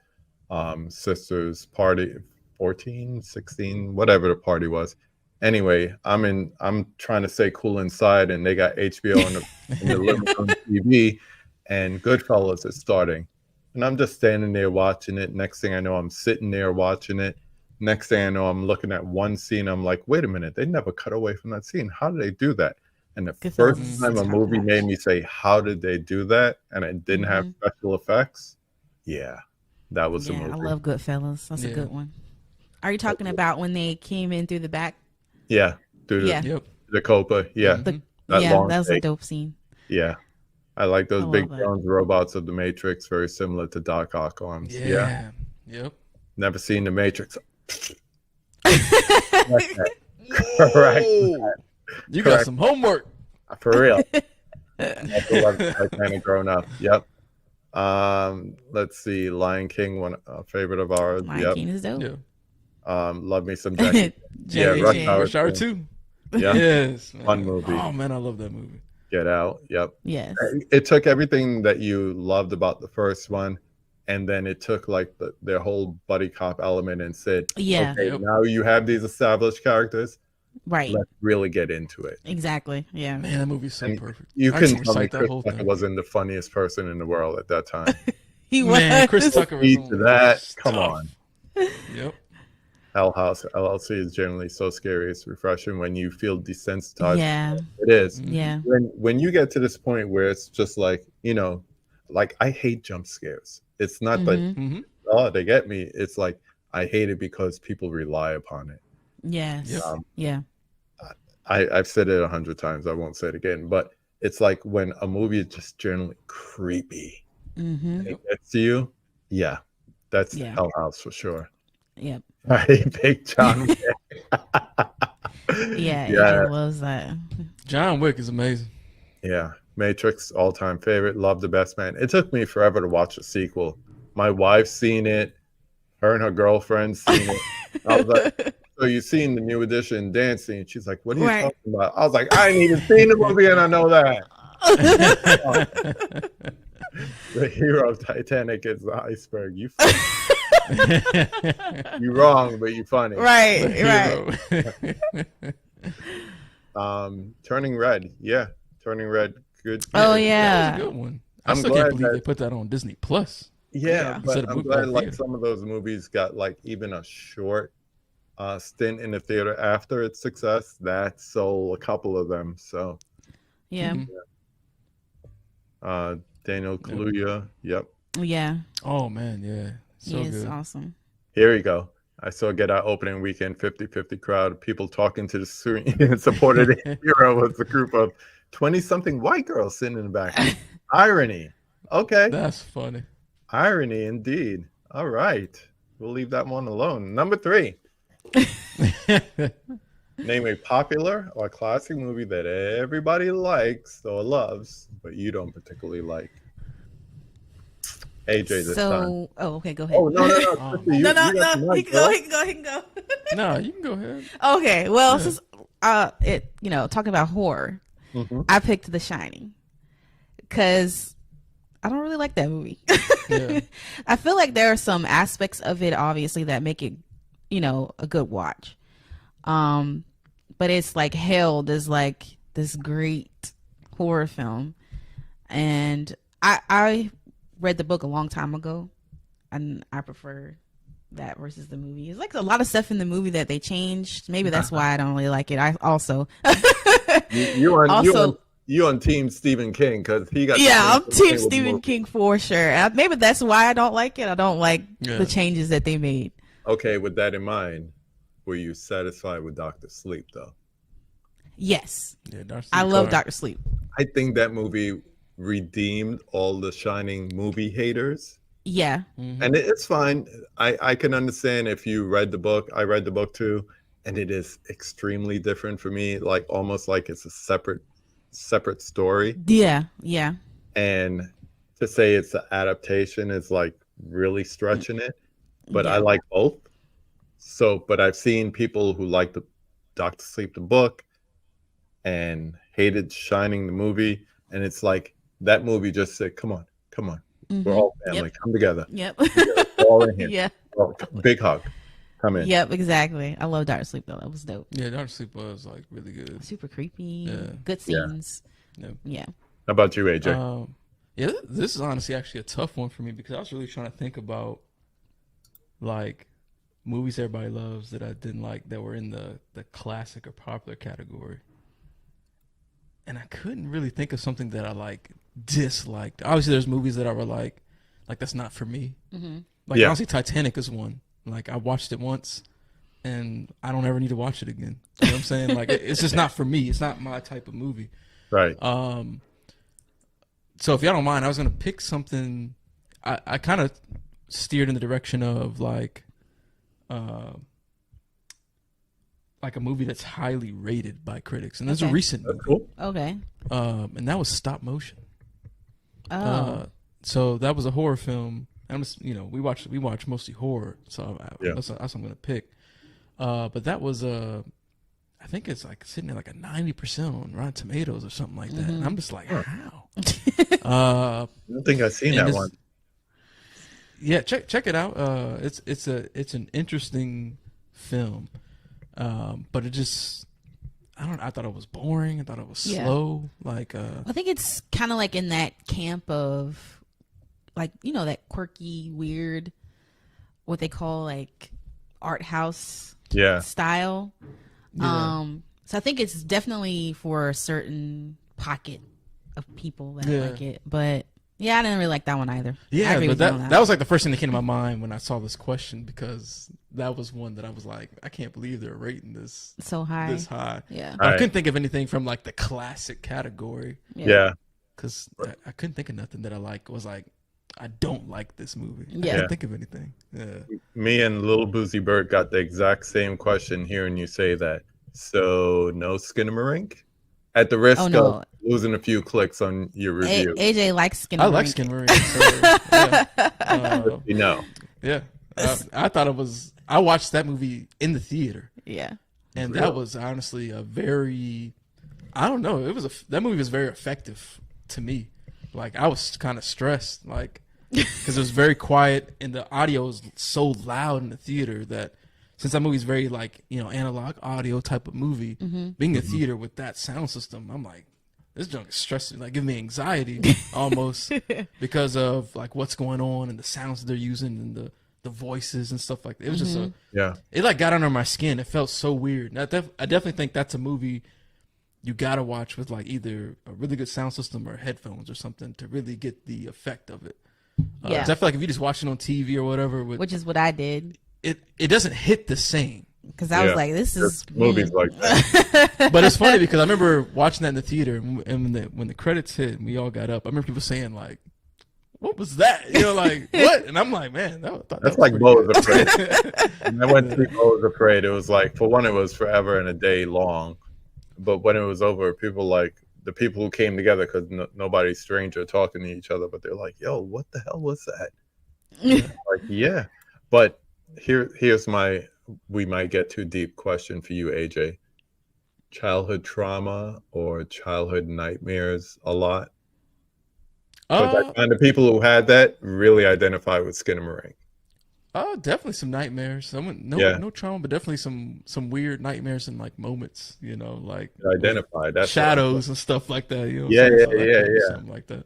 sister's party, 14, 16, whatever the party was. Anyway, I'm trying to stay cool inside, and they got HBO in the living room TV, and Goodfellas is starting. And I'm just standing there watching it. Next thing I know, I'm sitting there watching it. Next thing I know, I'm looking at one scene. I'm like, wait a minute, they never cut away from that scene. How did they do that? And the first time a movie made me say, how did they do that? And it didn't have special effects. Yeah, that was the movie. I love Goodfellas. That's a good one. Are you talking about when they came in through the back? Yeah, through the Copa. Yeah, that was a dope scene. Yeah. I like those big drones robots of the Matrix, very similar to Doc Ock arms. Yeah. Yep. Never seen the Matrix. Correct. You got some homework. For real. I kind of grown up. Yep. Let's see. Lion King, one favorite of ours. Lion King is dope. Yeah. Love me some Jackie. Rush Hour 2. Yeah. Yes. Man. Fun movie. Oh man, I love that movie. Get Out. Yep. Yes. It took everything that you loved about the first one, and then it took like their whole buddy cop element and said, okay, now you have these established characters. Right. Let's really get into it. Exactly. Yeah. Man, that movie's so perfect. You couldn't tell me Chris Tucker wasn't the funniest person in the world at that time. He was. Man, Chris Tucker was to that. Come on. Yep. Hell House LLC is generally so scary. It's refreshing when you feel desensitized. Yeah, it is. Yeah. When you get to this point where it's just like, you know, like I hate jump scares. It's not that they get me. It's like I hate it because people rely upon it. Yes. I've said it 100 times. I won't say it again. But it's like when a movie is just generally creepy, it gets to you. Yeah, that's Hell House for sure. Yep. Right, Big John Wick. AJ loves that. John Wick is amazing. Yeah. Matrix, all-time favorite. Love the best man. It took me forever to watch the sequel. My wife's seen it. Her and her girlfriend seen it. I was like, so you seen the new edition dance scene? She's like, what are you talking about? I was like, I ain't even seen the movie and I know that. The hero of Titanic is the iceberg. You you wrong, but you funny. Right. Turning Red. Yeah. Turning Red. Good. Oh yeah. That was a good one. I still can't believe they put that on Disney Plus. Yeah, but I'm glad like some of those movies got like even a short stint in the theater after its success. That sold a couple of them. So yeah. Daniel Kaluuya. Yep. Yeah. Oh man, yeah. So he is good. Awesome. Here we go. I saw Get Out opening weekend, 50-50 crowd, people talking to the screen, supported the hero was a group of 20-something white girls sitting in the back. Irony. Okay. That's funny. Irony indeed. All right. We'll leave that one alone. Number 3. Name a popular or classic movie that everybody likes or loves, but you don't particularly like. AJ this time. Okay, go ahead. Oh, no. No. He can go. No, you can go ahead. Okay, well, since talking about horror, I picked The Shining because I don't really like that movie. Yeah. I feel like there are some aspects of it, obviously, that make it, a good watch. But it's like hailed as like this great horror film, and I read the book a long time ago, and I prefer that versus the movie. It's like a lot of stuff in the movie that they changed. Maybe that's why I don't really like it. I also you on team Stephen King because he got I'm team Stephen King for sure. Maybe that's why I don't like it. I don't like the changes that they made. Okay, with that in mind, were you satisfied with Dr. Sleep though? Yes. Yeah, Dr. Sleep I love Dr. Sleep. I think that movie redeemed all the Shining movie haters. Yeah. And it's fine. I can understand if you read the book. I read the book too, and it is extremely different for me, like almost like it's a separate story. Yeah. And to say it's an adaptation is like really stretching it. But I like both. So, but I've seen people who like the Dr. Sleep the book and hated Shining the movie, and it's like that movie just said, "Come on, we're all family, come together, we're all in here, big hug, come in." Yep, exactly. I love Dr. Sleep though. That was dope. Yeah, Dr. Sleep was like really good. Super creepy. Good scenes. Yeah. How about you, AJ? This is honestly actually a tough one for me because I was really trying to think about like movies everybody loves that I didn't like that were in the classic or popular category. And I couldn't really think of something that I like disliked. Obviously, there's movies that I were like that's not for me. Like honestly, Titanic is one. Like I watched it once, and I don't ever need to watch it again. You know what I'm saying? Like it's just not for me. It's not my type of movie. Right. So if y'all don't mind, I was gonna pick something. I kind of steered in the direction of like a movie that's highly rated by critics, and that's a recent movie. Cool. Okay. And that was Stop Motion. Oh. So that was a horror film. I'm just, we watch mostly horror, so that's what I'm gonna pick. But that was I think it's like sitting at like a 90% on Rotten Tomatoes or something like that. And I'm just like, how? I don't think I've seen that one. Yeah, check it out. It's an interesting film, but it just I thought it was boring. I thought it was slow. Like I think it's kind of like in that camp of like that quirky, weird, what they call like art house style. Yeah. So I think it's definitely for a certain pocket of people that like it, but. Yeah, I didn't really like that one either. Yeah, but that was like the first thing that came to my mind when I saw this question because that was one that I was like, I can't believe they're rating this so high. This high. Yeah, I couldn't think of anything from like the classic category. Yeah, because I couldn't think of nothing that I like. Was like, I don't like this movie. Yeah, I can't think of anything. Yeah, me and Little Boozy Bird got the exact same question hearing you say that. So no Skinamarink? At the risk of losing a few clicks on your review. AJ likes Skinamarink. I like Skinamarink. So, Yeah. I thought it was. I watched that movie in the theater. Yeah. And that was honestly a very. I don't know. That movie was very effective to me. Like I was kind of stressed, like because it was very quiet and the audio was so loud in the theater that. Since that movie's very like analog audio type of movie, being in a theater with that sound system, I'm like, this junk is stressing, like giving me anxiety almost because of like what's going on and the sounds that they're using and the voices and stuff like that. It was just it like got under my skin. It felt so weird. And I definitely think that's a movie you gotta watch with like either a really good sound system or headphones or something to really get the effect of it. 'Cause I feel like if you just watch it on TV or whatever, which is what I did. It doesn't hit the same because I was like, this is movies like that. But it's funny because I remember watching that in the theater and when the credits hit and we all got up, I remember people saying like, "What was that?" Like what? And I'm like, man, that's like Beau is Afraid. When I went to see Beau is Afraid, it was like for one, it was forever and a day long, but when it was over, people like the people who came together because nobody's stranger talking to each other, but they're like, "Yo, what the hell was that?" Like, yeah, but. Here's my we might get too deep question for you, AJ. Childhood trauma or childhood nightmares a lot? Because I find the people who had that really identify with Skinamarink. Definitely some nightmares. No trauma, but definitely some weird nightmares and like moments, like identify that shadows and stuff like that. Yeah. Something like that.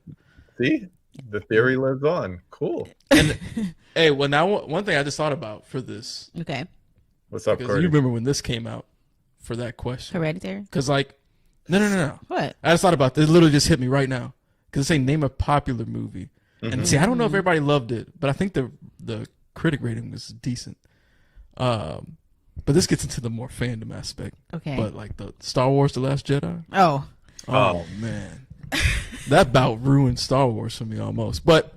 See? The theory lives on. Cool. And hey, well, now one thing I just thought about for this. Okay. What's up, Because Corey? you remember when this came out for that question. Hereditary? Because, like, no. What? I just thought about this. It literally just hit me right now. Because it's saying name a popular movie. And see, I don't know if everybody loved it, but I think the critic rating was decent. But this gets into the more fandom aspect. Okay. But, like, the Star Wars The Last Jedi. Oh. Oh, man. That about ruined Star Wars for me almost. But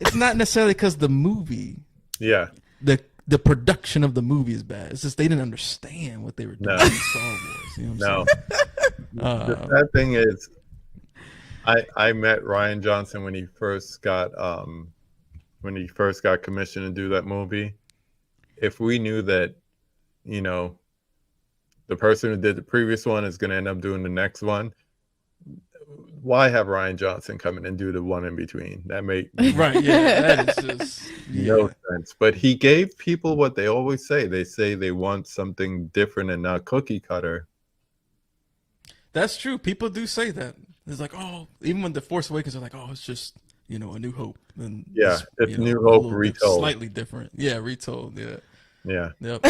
it's not necessarily because the movie, Yeah. the production of the movie is bad. It's just they didn't understand what they were doing in Star Wars. You know what I'm saying? The sad thing is, I met Ryan Johnson when he first got commissioned to do that movie. If we knew that, you know, the person who did the previous one is going to end up doing the next one, why have Ryan Johnson come in and do the one in between? That make Right, yeah, that is just no sense. But he gave people what they always say. They say they want something different and not cookie cutter. That's true. People do say that. It's like, oh, even when The Force Awakens are like, oh, it's just, you know, A New Hope. And Yeah, it's you know, New a Hope little bit retold. slightly different. Yeah, retold. Yeah. Yeah. Yep.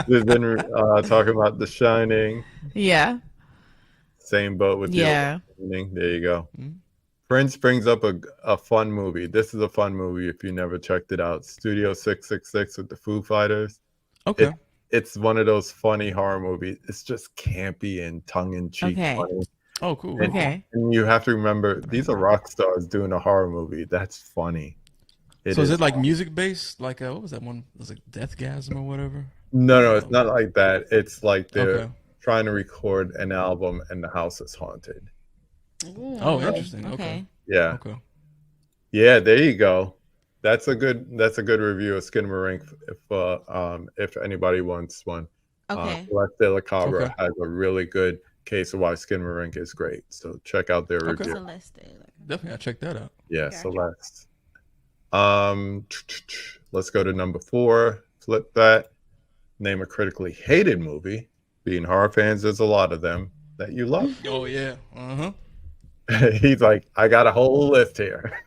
We've been talking about The Shining. Yeah. Same boat with Yeah. the opening. There you go. Mhm. Prince brings up a fun movie. This is a fun movie if you never checked it out. Studio 666 with the Foo Fighters. Okay. It's one of those funny horror movies. It's just campy and tongue-in-cheek Okay. funny. Oh, cool. And, Okay. and you have to remember, these are rock stars doing a horror movie. That's funny. So is it like music based? Like what was that one? Was it Deathgasm or whatever? No, it's not like that. It's like they're Okay. trying to record an album and the house is haunted. Oh, interesting. Okay. Yeah. Okay. Yeah, there you go. That's a good review of Skinamarink if anybody wants one. Okay. Celeste de la Cabra Okay. has a really good case of why Skinamarink is great. So check out their Okay. review. Celeste. Definitely, I'll check that out. Yeah, Gotcha. Celeste. Let's go to number 4. Flip that. Name a critically hated movie. Being horror fans, there's a lot of them that you love. Oh yeah. He's like, I got a whole list here.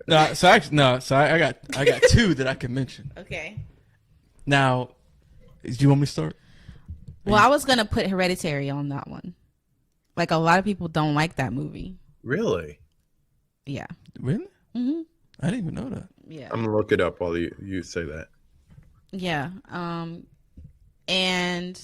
No, so I got two that I can mention. Okay. Now, do you want me to start? Well, I was gonna put Hereditary on that one. Like a lot of people don't like that movie. Really? Yeah. Really? Mm-hmm. I didn't even know that. Yeah. I'm gonna look it up while you say that. Yeah. And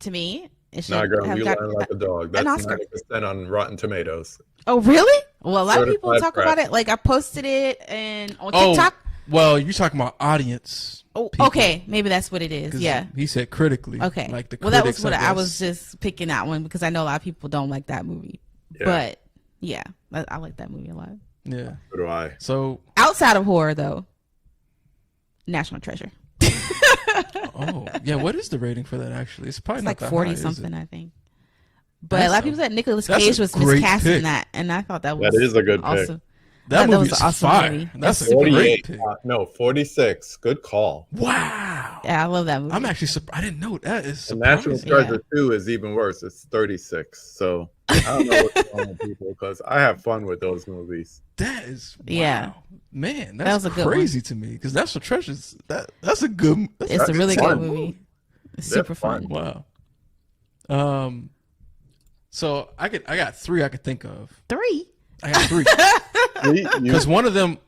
to me, it should Nah, girl, have you got learn like a dog. an That's Oscar. 90% on Rotten Tomatoes. Oh, really? Well, a lot of people Certified talk about fresh. it. Like I posted it and on Oh, TikTok. well, you're talking about audience. Oh, people. okay. Maybe that's what it is. 'Cause Yeah. He said critically. Okay. Like the well, that was critics, what I guess. was just picking that one because I know a lot of people don't like that movie. Yeah. But yeah, I like that movie a lot. Yeah. So do I. So, Outside of horror, though, National Treasure. oh yeah, what is the rating for that? Actually, it's probably It's not like that 40 high, is something, it? I think. But That's a lot of people said Nicolas that's Cage a was great miscast pick. in that, and I thought that was That is a good pick. awesome. That was movie an is awesome fire. movie. That's It's a great 48. pick. No, 46. Good call. Wow. Yeah, I love that movie. I'm actually surprised. I didn't know that is And National surprising. Treasure 2 is even worse. It's 36. So I don't know what's wrong with people because I have fun with those movies. That is wow. Yeah. Man, That that's was a good crazy to me because National Treasures. That's a good. It's a really fun. good movie. It's They're super fun. Wow. So I got 3 I could think of. 3. I got 3 because one of them.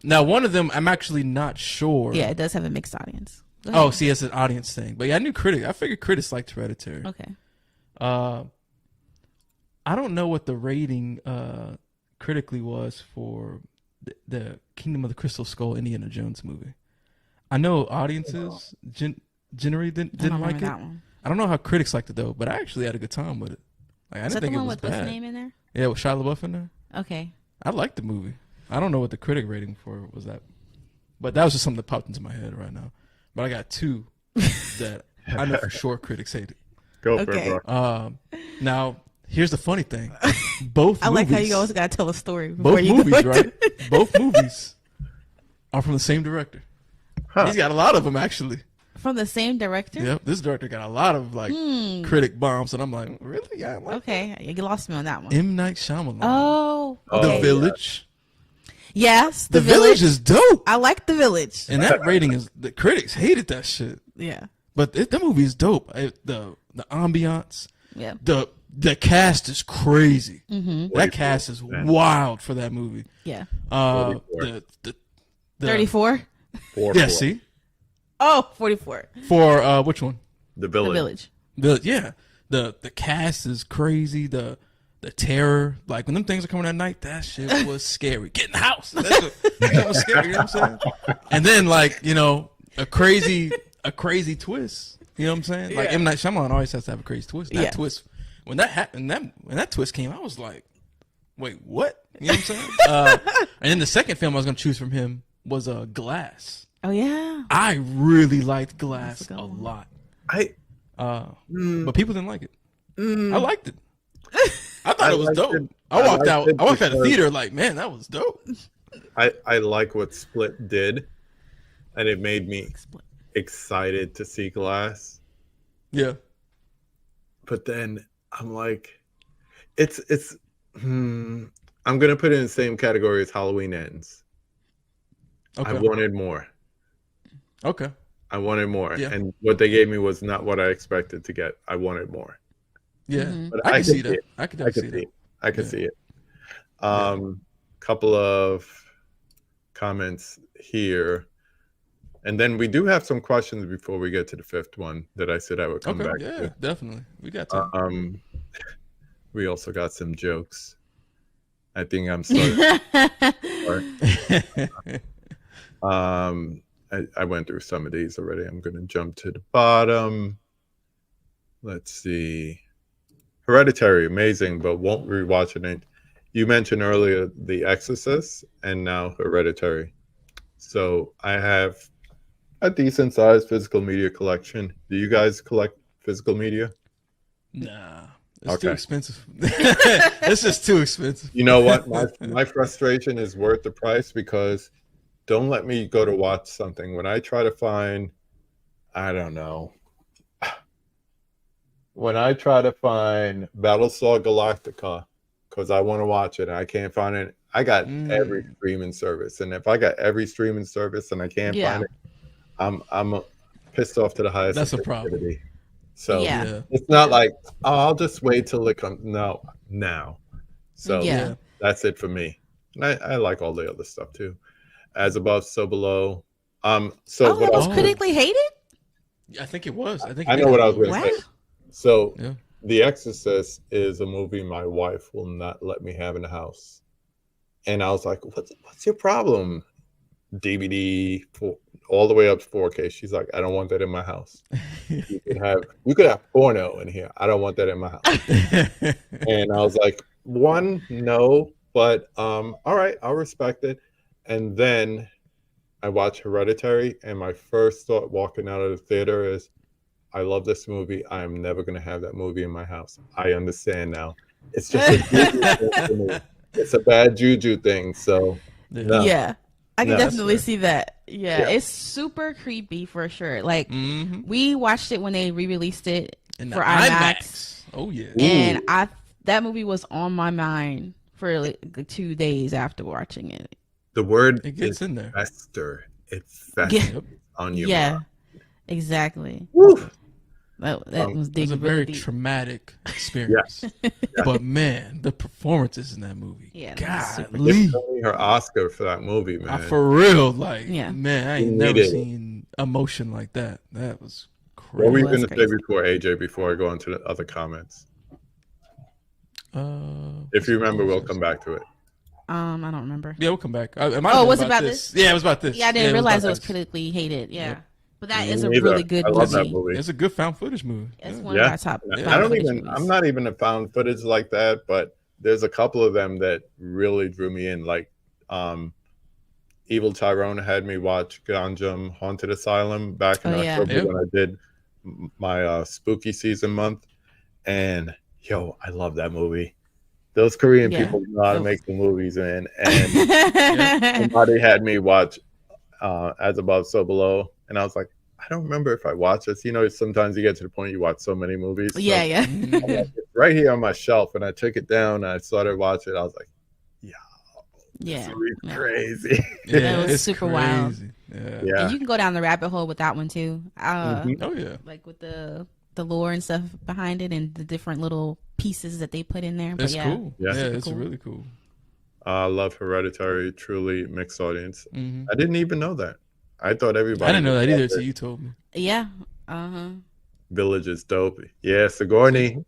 I'm actually not sure. Yeah, it does have a mixed audience. Go Oh, ahead. see, it's an audience thing. But yeah, I figured critics liked Hereditary. Okay. I don't know what the rating critically was for the Kingdom of the Crystal Skull Indiana Jones movie. I know audiences generally I didn't don't like remember it. that one. I don't know how critics liked it though, but I actually had a good time with it. Like, I Is didn't that the think it one was with what's bad. the name in there? Yeah, with Shia LaBeouf in there. Okay. I liked the movie. I don't know what the critic rating for it was that, but that was just something that popped into my head right now. But I got 2 that I know for sure critics hated. Go for Okay. it, bro. Now, here's the funny thing: both I like how movies- you always gotta tell a story before both you movies, go into right? it. Both movies are from the same director. Huh. He's got a lot of them actually. From the same director? Yep. This director got a lot of like critic bombs, and I'm like, really? Yeah. Okay, you lost me on that one. M. Night Shyamalan. Oh, The Village. Yes, The Village is dope. I like The Village. And that rating is, the critics hated that shit. Yeah. But that movie is dope. The ambiance. Yeah. The cast is crazy. Mm-hmm. That cast is wild for that movie. Yeah. The 34? Yeah, see? Oh, 44. For which one? The Village. The Village. Yeah. The cast is crazy. The terror, like when them things are coming at night, that shit was scary. Get in the house. That was scary. You know what I'm saying? And then like, you know, a crazy twist. You know what I'm saying? Like M. Night Shyamalan always has to have a crazy twist. That twist, when that happened, when that twist came, I was like, wait, what? You know what I'm saying? And then the second film I was gonna choose from him was Glass. Oh yeah. I really liked Glass a lot. But people didn't like it. I liked it. I thought it was dope. I walked out of the theater like, man, that was dope. I like what Split did, and it made me excited to see Glass. Yeah. But then I'm like, I'm gonna put it in the same category as Halloween Ends. Okay. I wanted more. Okay. I wanted more. Yeah. And what they gave me was not what I expected to get. I wanted more. Yeah. But I can see that. it. I could see that. I could see it. Couple of comments here. And then we do have some questions before we get to the fifth one that I said I would come back to. Yeah, definitely. We got time. We also got some jokes. I think I'm sorry. I went through some of these already. I'm going to jump to the bottom. Let's see. Hereditary, amazing, but won't rewatch it. You mentioned earlier The Exorcist and now Hereditary. So I have a decent sized physical media collection. Do you guys collect physical media? Nah, it's too expensive. It's just too expensive. You know what? My frustration is worth the price, because don't let me go to watch something when I try to find, I don't know. When I try to find Battlestar Galactica, because I want to watch it, and I can't find it. I got every streaming service, and if I got every streaming service and I can't find it, I'm pissed off to the highest. That's a problem. So it's not like, oh, I'll just wait till it comes. No, now. So that's it for me. And I like all the other stuff too. As Above, So Below. So that was critically hated? I think it was. I know what I was going to say. So The Exorcist is a movie my wife will not let me have in the house. And I was like, what's your problem? DVD all the way up to 4K. She's like, I don't want that in my house. You could have porno in here. I don't want that in my house. And I was like, no, but all right, I'll respect it. And then I watched Hereditary, and my first thought walking out of the theater is, I love this movie. I am never going to have that movie in my house. I understand now. It's just a juju thing for me. It's a bad juju thing. So no. Yeah, I can definitely see that. Yeah, it's super creepy for sure. Like we watched it when they re-released it for IMAX. Oh yeah, and that movie was on my mind for like 2 days after watching it. The word it gets in there. Fester. It festers on your mind. Exactly. Woo. That was a very traumatic experience. But man, the performances in that movie. Yeah, golly. Her Oscar for that movie, man. For real, like man, I ain't never seen emotion like that. That was crazy. What were you going to say before, AJ, before I go into the other comments? If you remember, we'll come back to it. I don't remember. Yeah, we'll come back. Was it about this? Yeah, it was about this. Yeah, I didn't realize it was critically hated. Yeah. But that is a really good movie. I love that movie. It's a good found footage movie. It's one of my top. I'm not even a found footage like that, but there's a couple of them that really drew me in. Like, Evil Tyrone had me watch Ganjam Haunted Asylum back in October when I did my spooky season month, and I love that movie. Those Korean people know how to make the movies, man. And somebody had me watch As Above, So Below, and I was like, I don't remember if I watched this. You know, sometimes you get to the point you watch so many movies. Yeah, so yeah. it's right here on my shelf, and I took it down and I started watching it. I was like, Yeah. it's crazy. That was it's super wild. crazy. Yeah. Yeah. And you can go down the rabbit hole with that one too. Mhm. Oh yeah. Like with the lore and stuff behind it and the different little pieces that they put in there. But It's cool. Yeah. Yeah, it's cool. really cool. I love Hereditary. Truly mixed audience. Mhm. I didn't even know that. I thought everybody. I didn't know that either loved until it. you told me. Yeah. Uh-huh. Village is dope. Yeah, Sigourney.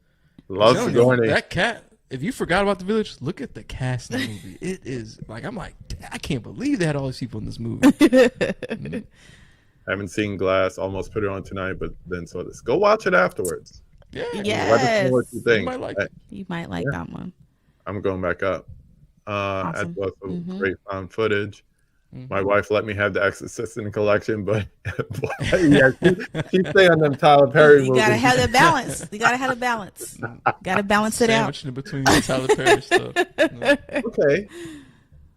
Love I'm telling you, Sigourney. that cat. If you forgot about the Village, look at the cast in the movie. It is like I'm like I can't believe they had all these people in this movie. Haven't seen Glass. Almost put it on tonight, but then saw this. Go watch it afterwards. Yeah. Let us Yes. know what you think. might like it. You might like Yeah. that one. I'm going back up. As Awesome. well, some Mhm. great found footage. Mhm. My wife let me have the Exorcist in the collection, but yeah, she stay on them Tyler Perry You movies. gotta have the balance. You gotta have the balance. Gotta balance it out. Sandwiched in between the Tyler Perry stuff. Yeah. Okay.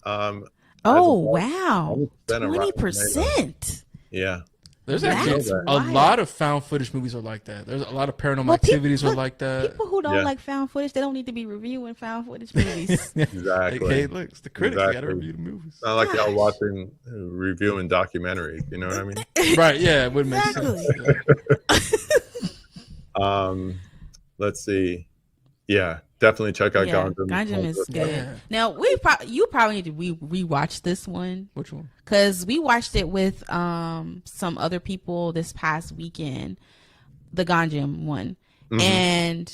Oh as a- wow. I'm spent a Rotten 20%. Yeah. There's That's actually a wild. lot of found footage movies are like that. There's a lot of paranormal Well, activities are look, like that. People who don't Yeah. like found footage, they don't need to be reviewing found footage movies. Exactly. Like, hey, look, it's the critic. You got to Exactly. review the movies. It's not like y'all Gosh. watching, reviewing documentaries. You know what I mean? Right? Yeah, it would make Exactly. sense. Yeah. Let's see. Yeah, definitely check out Yeah, Gundam. Gundam is good. Yeah. Now you probably need to rewatch this one Which one? because we watched it with some other people this past weekend, the Gundam one, Mhm. and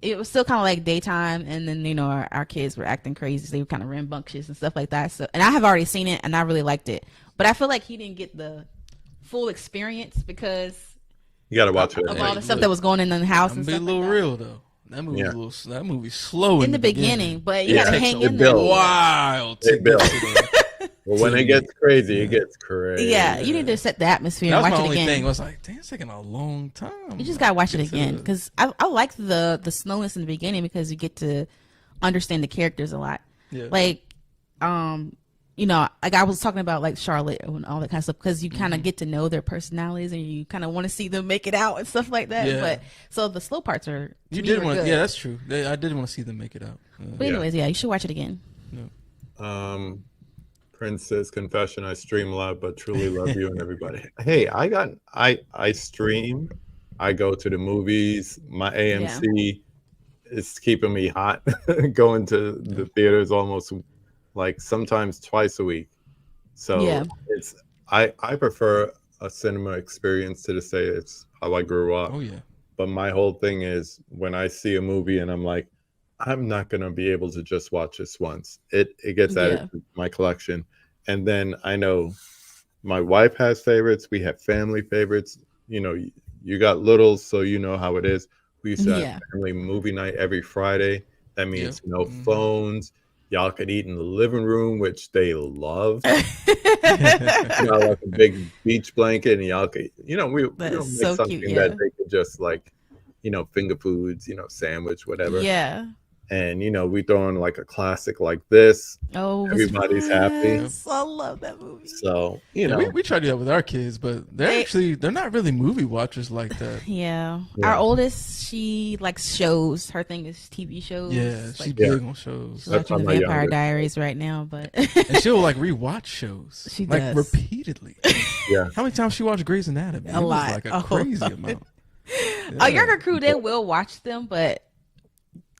it was still kind of like daytime, and then our kids were acting crazy, so they were kind of rambunctious and stuff like that. So, and I have already seen it, and I really liked it, but I feel like he didn't get the full experience because You got to watch it. of Hey, all the stuff look, that was going in the house I'm and be a stuff little like that. real though. That movie, Yeah. that movie's slow In the beginning, but you Yeah. gotta It hang takes- in it there. builds. Wild. It builds. Yeah, Well, when it gets crazy, it gets crazy. Yeah, you need to set the atmosphere that and was watch my it only again. thing. I was like, damn, it's taking a long time. You just gotta watch it Get to again the- because I like the slowness in the beginning because you get to understand the characters a lot. Yeah. Like, like I was talking about like Charlotte and all that kind of stuff because you kind of get to know their personalities and you kind of want to see them make it out and stuff like that. Yeah. But so the slow parts are to You me, did were want, good. yeah, that's true. I did want to see them make it out. But anyways, yeah, you should watch it again. Princess Confession. I stream a lot, but truly love you and everybody. Hey, I stream. I go to the movies. My AMC is keeping me hot. Going to the theaters almost like sometimes twice a week. So Yeah. I prefer a cinema experience to say it's how I grew up. Oh yeah. But my whole thing is when I see a movie and I'm like, I'm not gonna be able to just watch this once. It gets added to my collection. And then I know my wife has favorites. We have family favorites. You got littles, so you know how it is. We used to have family movie night every Friday. That means no phones. Y'all could eat in the living room, which they love. Like a big beach blanket, and y'all could, we don't make so something cute, that they could just like, finger foods, sandwich, whatever. Yeah. And we throw in like a classic like this. Oh, Everybody's happy. I love that movie. So we try to do that with our kids, but they're not really movie watchers like that. Yeah. Our oldest, she likes shows. Her thing is TV shows. Yeah, she's Like, big on shows. she's watching the my Vampire youngest. Diaries right now, but And she'll like rewatch shows. She like does. repeatedly. Yeah. How many times she watched Grey's Anatomy? A It was lot. like a Oh. crazy amount. a younger crew, they will watch them, but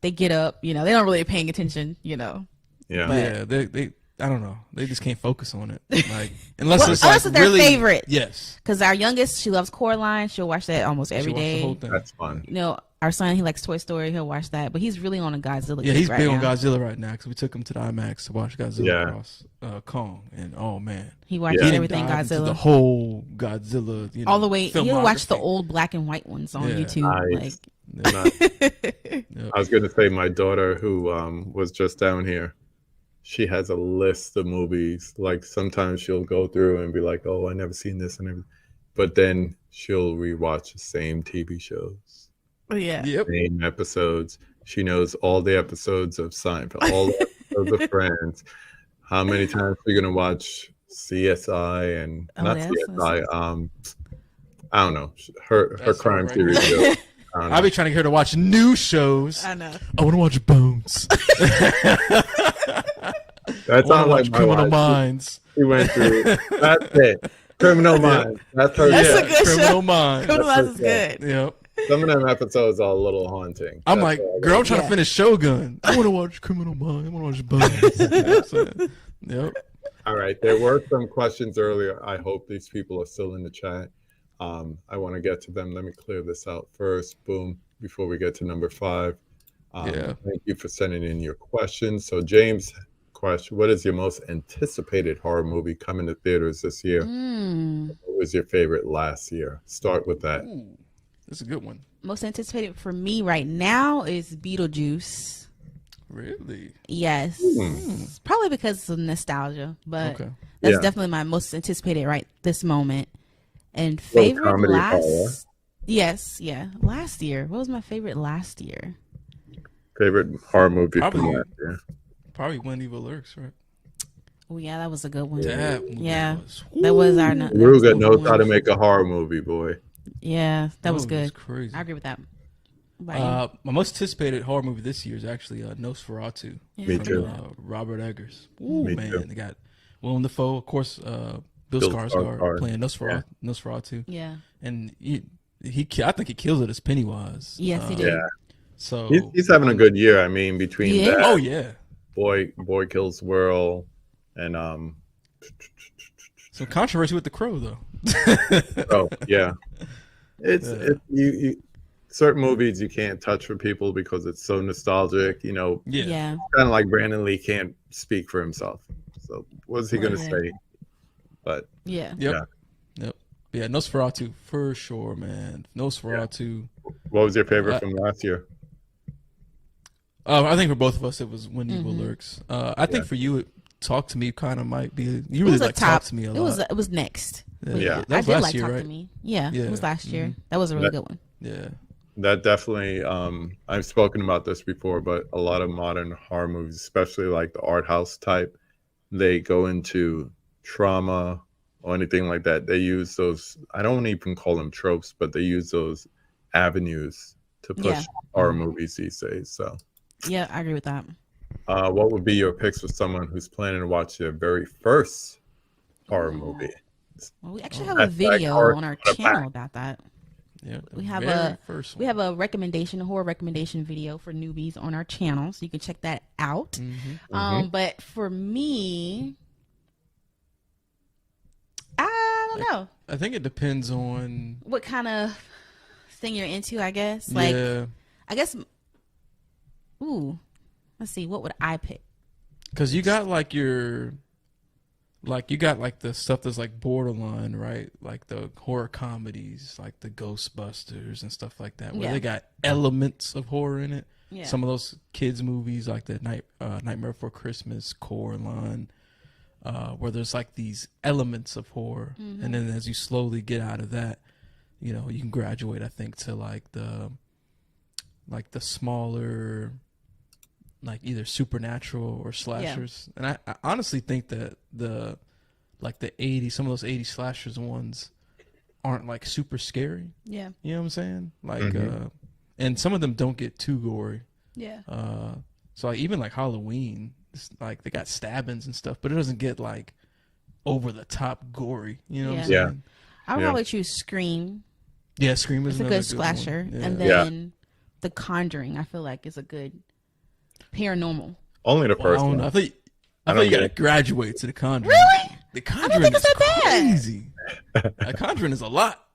they get up, they don't really paying attention, Yeah. Yeah, they I don't know. They just can't focus on it. Like unless Well, it's unless like it's their really favorite. Yes. Because our youngest, she loves Coraline. She'll watch that almost every She watched the day. whole thing. That's fun. Our son, he likes Toy Story. He'll watch that, but he's really on a Godzilla. Yeah, kick he's right big on now. Godzilla right now because we took him to the IMAX to watch Godzilla Yeah. cross Kong, and oh man, He watches Yeah. everything dive into the Godzilla. whole Godzilla, All the way. He'll watch the filmography. old black and white ones on Yeah. YouTube. Nice. Like, I was going to say my daughter who was just down here, she has a list of movies. Like sometimes she'll go through and be like, oh, I never seen this and everything. But then she'll rewatch the same TV shows, yeah. Yep. same episodes. She knows all the episodes of Seinfeld, all the episodes of Friends. How many times are you going to watch CSI and Oh, not that's CSI, I don't know. Her That's crime right. series. I don't know. I'll be trying to get her to watch new shows. I know. I want to watch Bones. That sounds like my Criminal wife. Minds. She went through. That's it. Criminal Minds. That's her. That's show. a good Criminal show. Minds. Criminal Minds is That's good. Yep. Some of them episodes are a little haunting. I'm That's like, all I girl, I'm got. trying to finish Shogun. I want to watch Criminal Minds. I want to watch Bones. You know what I'm saying? Yep. All right. There were some questions earlier. I hope these people are still in the chat. I want to get to them. Let me clear this out first. Boom. Before we get to number 5. Yeah. Thank you for sending in your questions. So James' question, what is your most anticipated horror movie coming to theaters this year? What was your favorite last year? Start with that. Ooh, that's a good one. Most anticipated for me right now is Beetlejuice. Really? Yes. Probably because of nostalgia, but Okay. that's Yeah. definitely my most anticipated right this moment. And Little favorite comedy horror. last Yes, yeah. Last year. What was my favorite last year? Favorite horror movie from Probably- last year? Probably When Evil Lurks, right? Oh yeah, that was a good one. That movie Yeah. was- That was our that was Ruga number knows how to one. make a horror movie, boy. Yeah, that was movie good. crazy. I agree with that. What about My most anticipated horror movie this year is actually Nosferatu. you? Me Yeah. too. Robert Eggers. Ooh, Me man, too. they got Willem Dafoe, of course. Bill Bill Skarsgård Skarsgård. playing Nosferatu, Yeah. and I think he kills it as Pennywise. Yes, he did. Yeah, So he's having a good year. I mean, between Yeah. that, Oh yeah, Boy Kills World, and some controversy with The Crow though. oh yeah, it's you certain movies you can't touch for people because it's so nostalgic. You know, Yeah. Yeah. kind of like Brandon Lee can't speak for himself. So what's he gonna Right. say? But Yeah. Yep. Yeah, Nosferatu for sure, man. Nosferatu. what was your favorite from last year? I think for both of us, it was When Evil Lurks. I think for you, Talk to Me kind of might be. You It really was a like top. Talk to Me a It lot. was next. Yeah. That was I did last like year, Talk right? to Me. Yeah, Yeah. it was last year. That was a really good one. Yeah. That definitely, I've spoken about this before, but a lot of modern horror movies, especially like the art house type, they go into trauma or anything like that. They use those, I don't even call them tropes, but they use those avenues to push Yeah. horror movies these days. So, Yeah, I agree with that. what would be your picks for someone who's planning to watch their very first horror movie? Well, we actually have a Hashtag video horror on our for the channel pack. about that. Yeah. We have very first we have a horror recommendation video for newbies on our channel, so you can check that out. But for me, I don't know I think it depends on. what kind of thing you're into. I guess like Yeah. I guess. Ooh, let's see. What would I pick? Because you got like your. Like you got like the stuff that's like borderline, right? Like the horror comedies, like the Ghostbusters and stuff like that, where Yeah. they got elements of horror in it. Yeah. Some of those kids movies, like the Nightmare Before Christmas, Coraline, where there's like these elements of horror, and then as you slowly get out of that, you know, you can graduate, I think, to like the smaller, like either supernatural or slashers. And I honestly think that the 80s, some of those 80s slashers ones aren't like super scary. Yeah, You know what I'm saying? Like, and some of them don't get too gory. yeah, So like even like Halloween, it's like they got stabbings and stuff, but it doesn't get like over the top gory. You know what I'm Yeah. saying? I would Yeah. probably choose Scream. Yeah, Scream is It's a another good slasher, one. Yeah. and then The Conjuring. I feel like is a good paranormal. Only the Well, I first don't one. know. I thought don't you get gotta it. graduate to The Conjuring. Really? The Conjuring think is it's that bad. crazy. The Conjuring is a lot.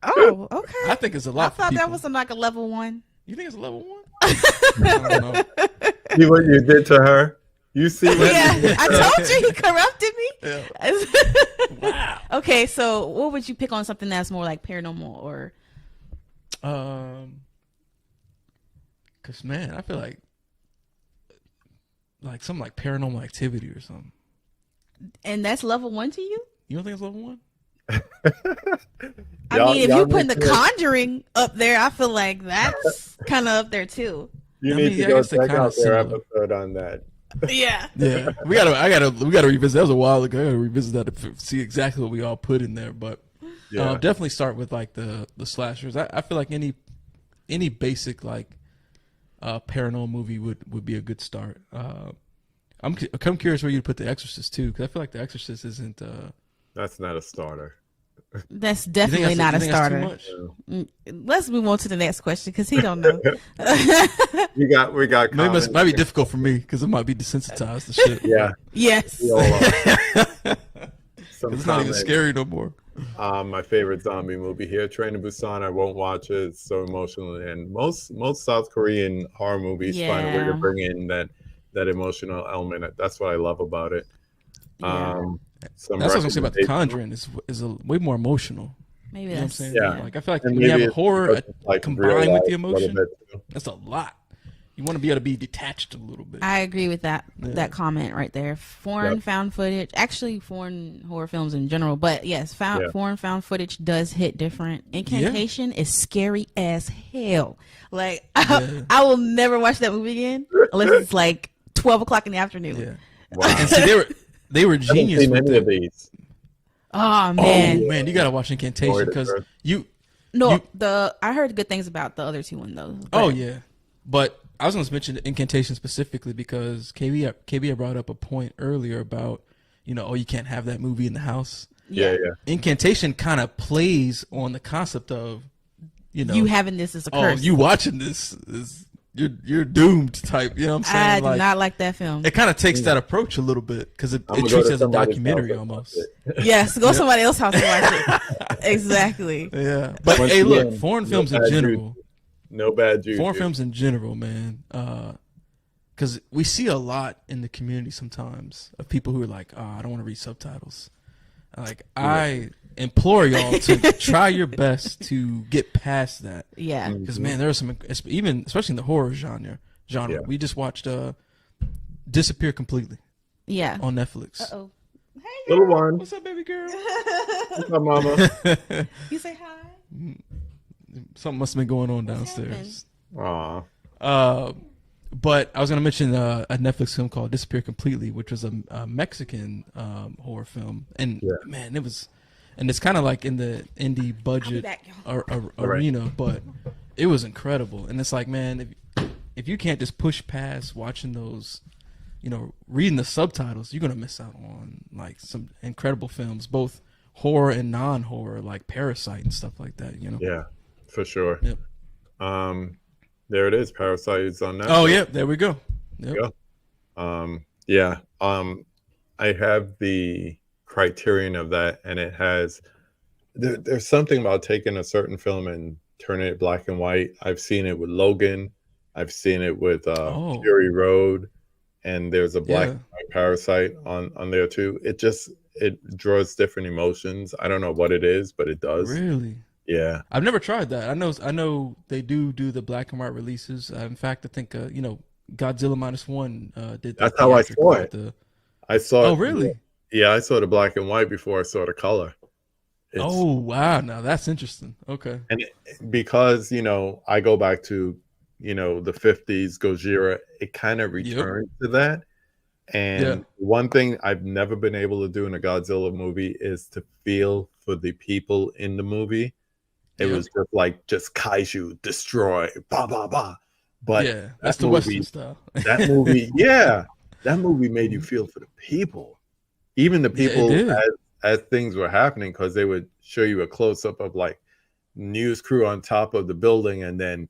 Oh, okay. I think it's a I lot. thought for that people. was like a level 1. You think it's a level 1? I don't know. See what you did to her? You see what Yeah, I told you he corrupted me. Yeah. Wow. Okay, so what would you pick on something that's more like paranormal or? Cause man, I feel like something like Paranormal Activity or something. And that's level 1 to you? You don't think it's level 1? I Y'all- mean, if y'all you're putting need The to- Conjuring up there, I feel like that's kind of up there too. You I need mean, to I go guess they're check kinda out their similar. episode on that. Yeah. Yeah, we gotta revisit. That was a while ago. I gotta revisit that to see exactly what we all put in there. But Yeah. Definitely start with like the slashers. I feel like any basic like paranormal movie would be a good start. I'm curious where you'd put The Exorcist too, because I feel like The Exorcist isn't. That's not a starter. That's definitely not a starter. Let's move on to the next question because he don't know. we got. Maybe it might be difficult for me because it might be desensitized to shit. Yeah. Yes. It's not even scary no more. My favorite zombie movie here, Train to Busan. I won't watch it. It's so emotional, and most South Korean horror movies find a way to bring in that emotional element. That's what I love about it. Yeah. That's what I was gonna say about The Conjuring. Is way more emotional. Maybe you know that's what I'm saying. Yeah. Like I feel like when you have horror like combined with the emotion, that's a lot. You want to be able to be detached a little bit. I agree with that comment right there. Foreign found footage, actually foreign horror films in general, but yes, foreign found footage does hit different. Incantation is scary as hell. Like I will never watch that movie again unless it's like 12 o'clock in the afternoon. Yeah. Wow. And see, they were genius with any of these. Oh man, you gotta watch Incantation because I heard good things about the other two one though. Oh yeah, but I was going to mention Incantation specifically because KB brought up a point earlier about, you can't have that movie in the house. Yeah. Incantation kind of plays on the concept of, you having this as a curse. You watching this is you're doomed type. You know what I'm saying? I do not like that film. It kind of takes that approach a little bit because it treats it as a documentary almost. Yes, go to somebody else's house and watch it. Exactly. Yeah, but hey, look, foreign films in general. No bad juju. Foreign films in general, man. Because we see a lot in the community sometimes of people who are like, I don't want to read subtitles. Like, I implore y'all to try your best to get past that. Yeah. Because, man, there are some, especially in the horror genre. Yeah. We just watched Disappear Completely. Yeah. On Netflix. Uh-oh. Hey, little one. What's up, baby girl? What's up, mama? You say hi? Something must have been going on downstairs. Aw. But I was going to mention a Netflix film called Disappear Completely, which was a Mexican horror film. And, man, and it's kind of like in the indie budget arena, but it was incredible. And it's like, man, if you can't just push past watching those, reading the subtitles, you're going to miss out on, like, some incredible films, both horror and non-horror, like Parasite and stuff like that, Yeah. For sure. Yep. There it is. Parasite's on Netflix. Oh yeah, there we go. Yep. I have the criterion of that, and it has. There's something about taking a certain film and turning it black and white. I've seen it with Logan. I've seen it with Fury Road, and there's a black and white Parasite on there too. It draws different emotions. I don't know what it is, but it does. Really? Yeah, I've never tried that. I know they do the black and white releases. In fact, I think Godzilla -1 did that. That's how I saw it. I saw. Oh, really? Yeah, I saw the black and white before I saw the color. Oh wow! Now that's interesting. Okay. And because I go back to the 50s Gojira, it kind of returns to that. And one thing I've never been able to do in a Godzilla movie is to feel for the people in the movie. It was just kaiju, destroy, ba ba ba. But that's the Western style. That movie, that movie made you feel for the people, even the people as things were happening, because they would show you a close up of like news crew on top of the building and then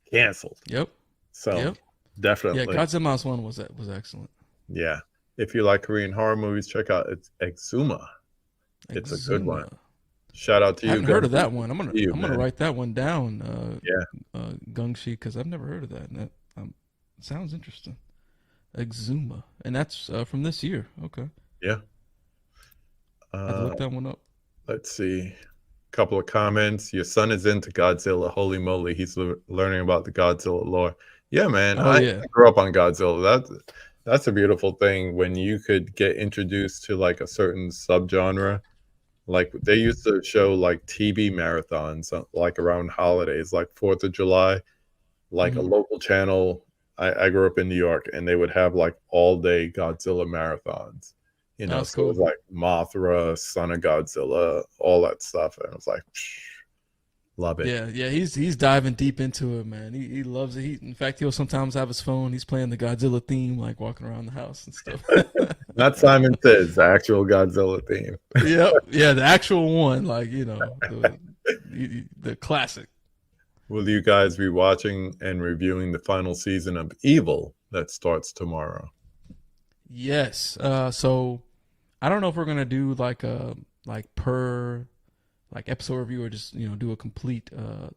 canceled. Yep. So definitely, yeah, Godzilla -1 was excellent. Yeah, if you like Korean horror movies, check out Exuma. It's a good one. Shout out to you. I haven't heard of that one. I'm gonna write that one down. Gungshi, because I've never heard of that. And that sounds interesting. Exuma, and that's from this year. Okay. Yeah. I have to look that one up. Let's see. A couple of comments. Your son is into Godzilla. Holy moly, he's learning about the Godzilla lore. Yeah, man. I grew up on Godzilla. That's a beautiful thing when you could get introduced to like a certain subgenre. Like they used to show like TV marathons like around holidays, like 4th of July, like a local channel. I grew up in New York, and they would have like all day Godzilla marathons. You know, That's so it was cool. like Mothra, Son of Godzilla, all that stuff. And I was like, love it. Yeah, he's diving deep into it, man. He loves it. In fact, he'll sometimes have his phone. He's playing the Godzilla theme, like walking around the house and stuff. Not Simon Says, the actual Godzilla theme. Yep, yeah, the actual one, like the classic. Will you guys be watching and reviewing the final season of Evil that starts tomorrow? Yes. So I don't know if we're gonna do like a per episode review or just do a complete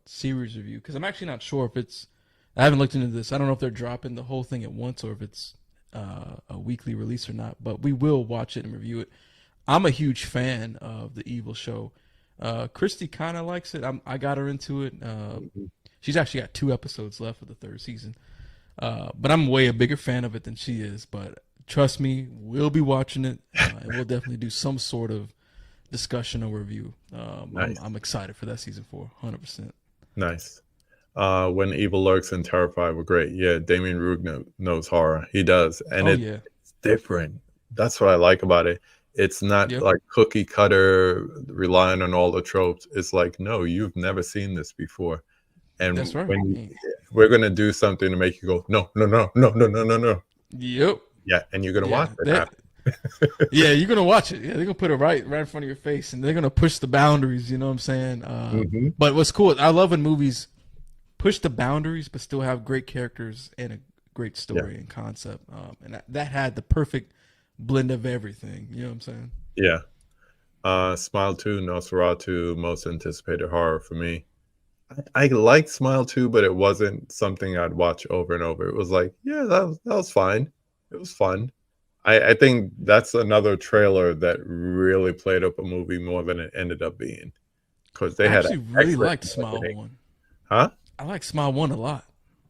series review, because I'm actually not sure if it's. I haven't looked into this. I don't know if they're dropping the whole thing at once or if it's a weekly release or not. But we will watch it and review it. I'm a huge fan of the Evil show. Kristie kind of likes it. I got her into it. She's actually got 2 episodes left of the 3rd season. But I'm way a bigger fan of it than she is. But trust me, we'll be watching it, and we'll definitely do some sort of discussion or review. Nice. I'm excited for that season 4, 100%. Nice. When Evil Lurks and Terrified were great. Yeah, Damien Rugg knows horror. He does. And it's different. That's what I like about it. It's not like cookie cutter, relying on all the tropes. It's like, no, you've never seen this before. And that's right. We're going to do something to make you go, no. Yep. Yeah, and you're going to watch it. Yeah, you're going to watch it. Yeah, they're going to put it right in front of your face, and they're going to push the boundaries, you know what I'm saying? But what's cool, I love when movies push the boundaries but still have great characters and a great story and concept. And that had the perfect blend of everything, you know what I'm saying? Yeah. Smile 2, Nosferatu, most anticipated horror for me. I liked Smile 2, but it wasn't something I'd watch over and over. It was like, yeah, that was fine. It was fun. I think that's another trailer that really played up a movie more than it ended up being. Because they had actually really liked Smile 1. Huh? I like Smile 1 a lot.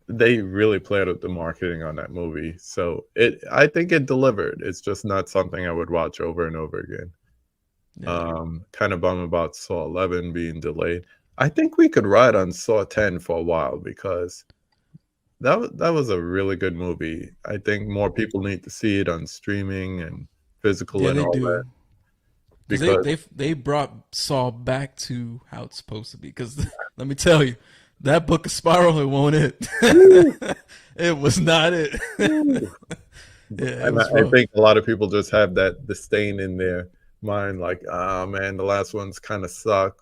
They really played up the marketing on that movie. So I think it delivered. It's just not something I would watch over and over again. Yeah. Kind of bummed about Saw 11 being delayed. I think we could ride on Saw 10 for a while, because that was a really good movie. I think more people need to see it on streaming and physical and all that. Because they brought Saw back to how it's supposed to be. Because let me tell you, that Book of Spiral, it wasn't it. It was not it. Yeah, I think a lot of people just have that disdain in their mind, like, oh man, the last one's kind of suck.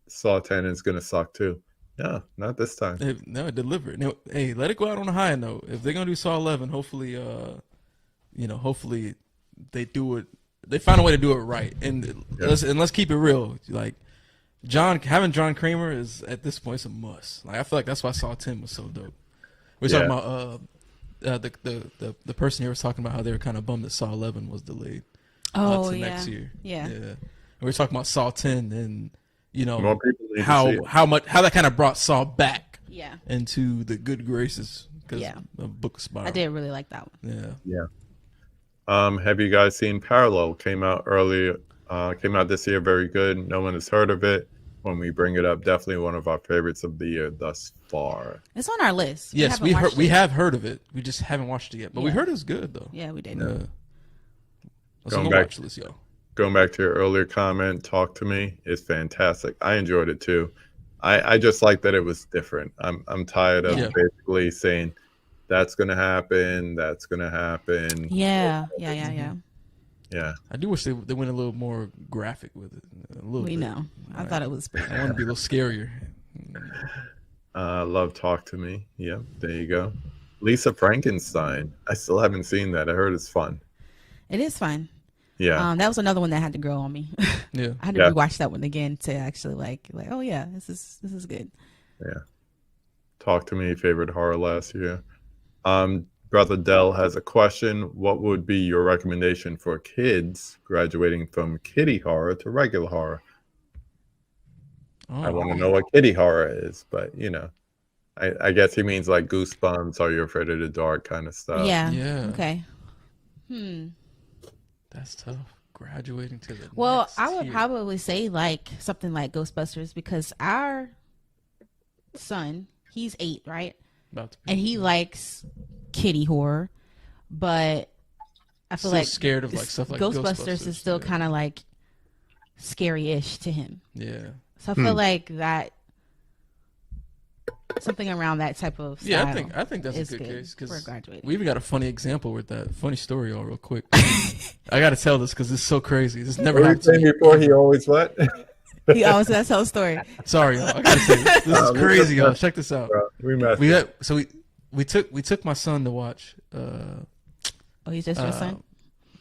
Saw 10 is gonna suck too. Yeah, not this time. It delivered. No, hey, let it go out on a high note. If they're gonna do Saw 11, hopefully, hopefully they do it. They find a way to do it right. And let's keep it real. Like having John Kramer is, at this point, it's a must. Like, I feel like that's why Saw 10 was so dope. We're talking about the person here was talking about how they were kind of bummed that Saw 11 was delayed to next year. Yeah. And we're talking about Saw 10 and more people need how to see it. how that kind of brought Saw back into the good graces because of Book of Spiral. I did really like that one. Yeah. Have you guys seen Parallel? Came out this year. Very good. No one has heard of it. When we bring it up, definitely one of our favorites of the year thus far. It's on our list. Yes, we have heard of it. We just haven't watched it yet, but we heard it was good though. Yeah, we did. That's on the watch list, y'all. Going back to your earlier comment, Talk to Me is fantastic. I enjoyed it too. I just like that it was different. I'm tired of basically saying that's gonna happen. Yeah. I do wish they went a little more graphic with it. I thought it was. I want to be a little scarier. Love Talk to Me. Yeah, there you go. Lisa Frankenstein. I still haven't seen that. I heard it's fun. It is fun. Yeah. That was another one that had to grow on me. Yeah. I had to rewatch that one again to actually like, oh yeah, this is good. Yeah. Talk to Me, favorite horror last year. Brother Dell has a question. What would be your recommendation for kids graduating from kiddie horror to regular horror? I want to know what kiddie horror is, but I guess he means like Goosebumps, Are You Afraid of the Dark kind of stuff. Yeah. Okay. That's tough. Graduating to the I would probably say like something like Ghostbusters, because our son, he's 8, right? And he likes kiddie horror, but I feel Still like scared of like stuff like Ghostbusters is still yeah. kind of like scary-ish to him. Yeah. So I feel like that something around that type of style. Yeah, I think that's a is good case for because graduating. we even got a funny example with that. Funny story, all real quick. I got to tell this because it's so crazy. This never What were you happened to saying me. before he always what? He always got to tell a story. Sorry, y'all. I got to say this. This is crazy, y'all. Check this out. We took my son to watch. Oh, he's just your son?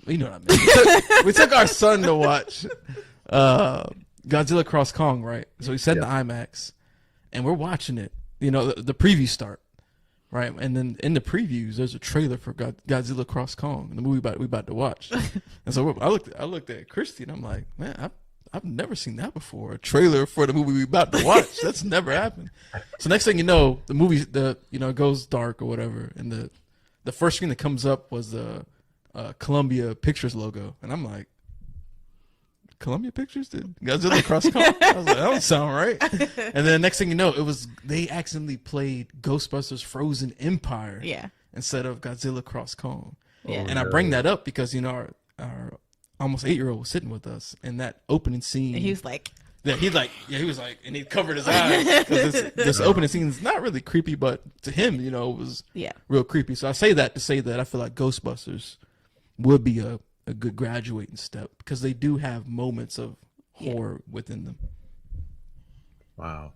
You know what I mean. We took our son to watch Godzilla Cross Kong, right? So we set the IMAX, and we're watching it. You know, the previews start, right? And then in the previews, there's a trailer for Godzilla Cross Kong, the movie we about to watch. And so I looked at Kristie, and I'm like, man, I've never seen that before. A trailer for the movie we about to watch. That's never happened. So next thing you know, the movie, it goes dark or whatever, and the first screen that comes up was the Columbia Pictures logo, and I'm like, Columbia Pictures did Godzilla Cross Kong? I was like, that don't sound right. And then next thing you know, they accidentally played Ghostbusters Frozen Empire instead of Godzilla Cross Kong. Yeah. And I bring that up because our almost 8-year-old was sitting with us, and that opening scene. And he was like, he was like, and he covered his eyes because this opening scene is not really creepy, but to him, it was real creepy. So I say that to say that I feel like Ghostbusters would be a good graduating step because they do have moments of horror within them. Wow.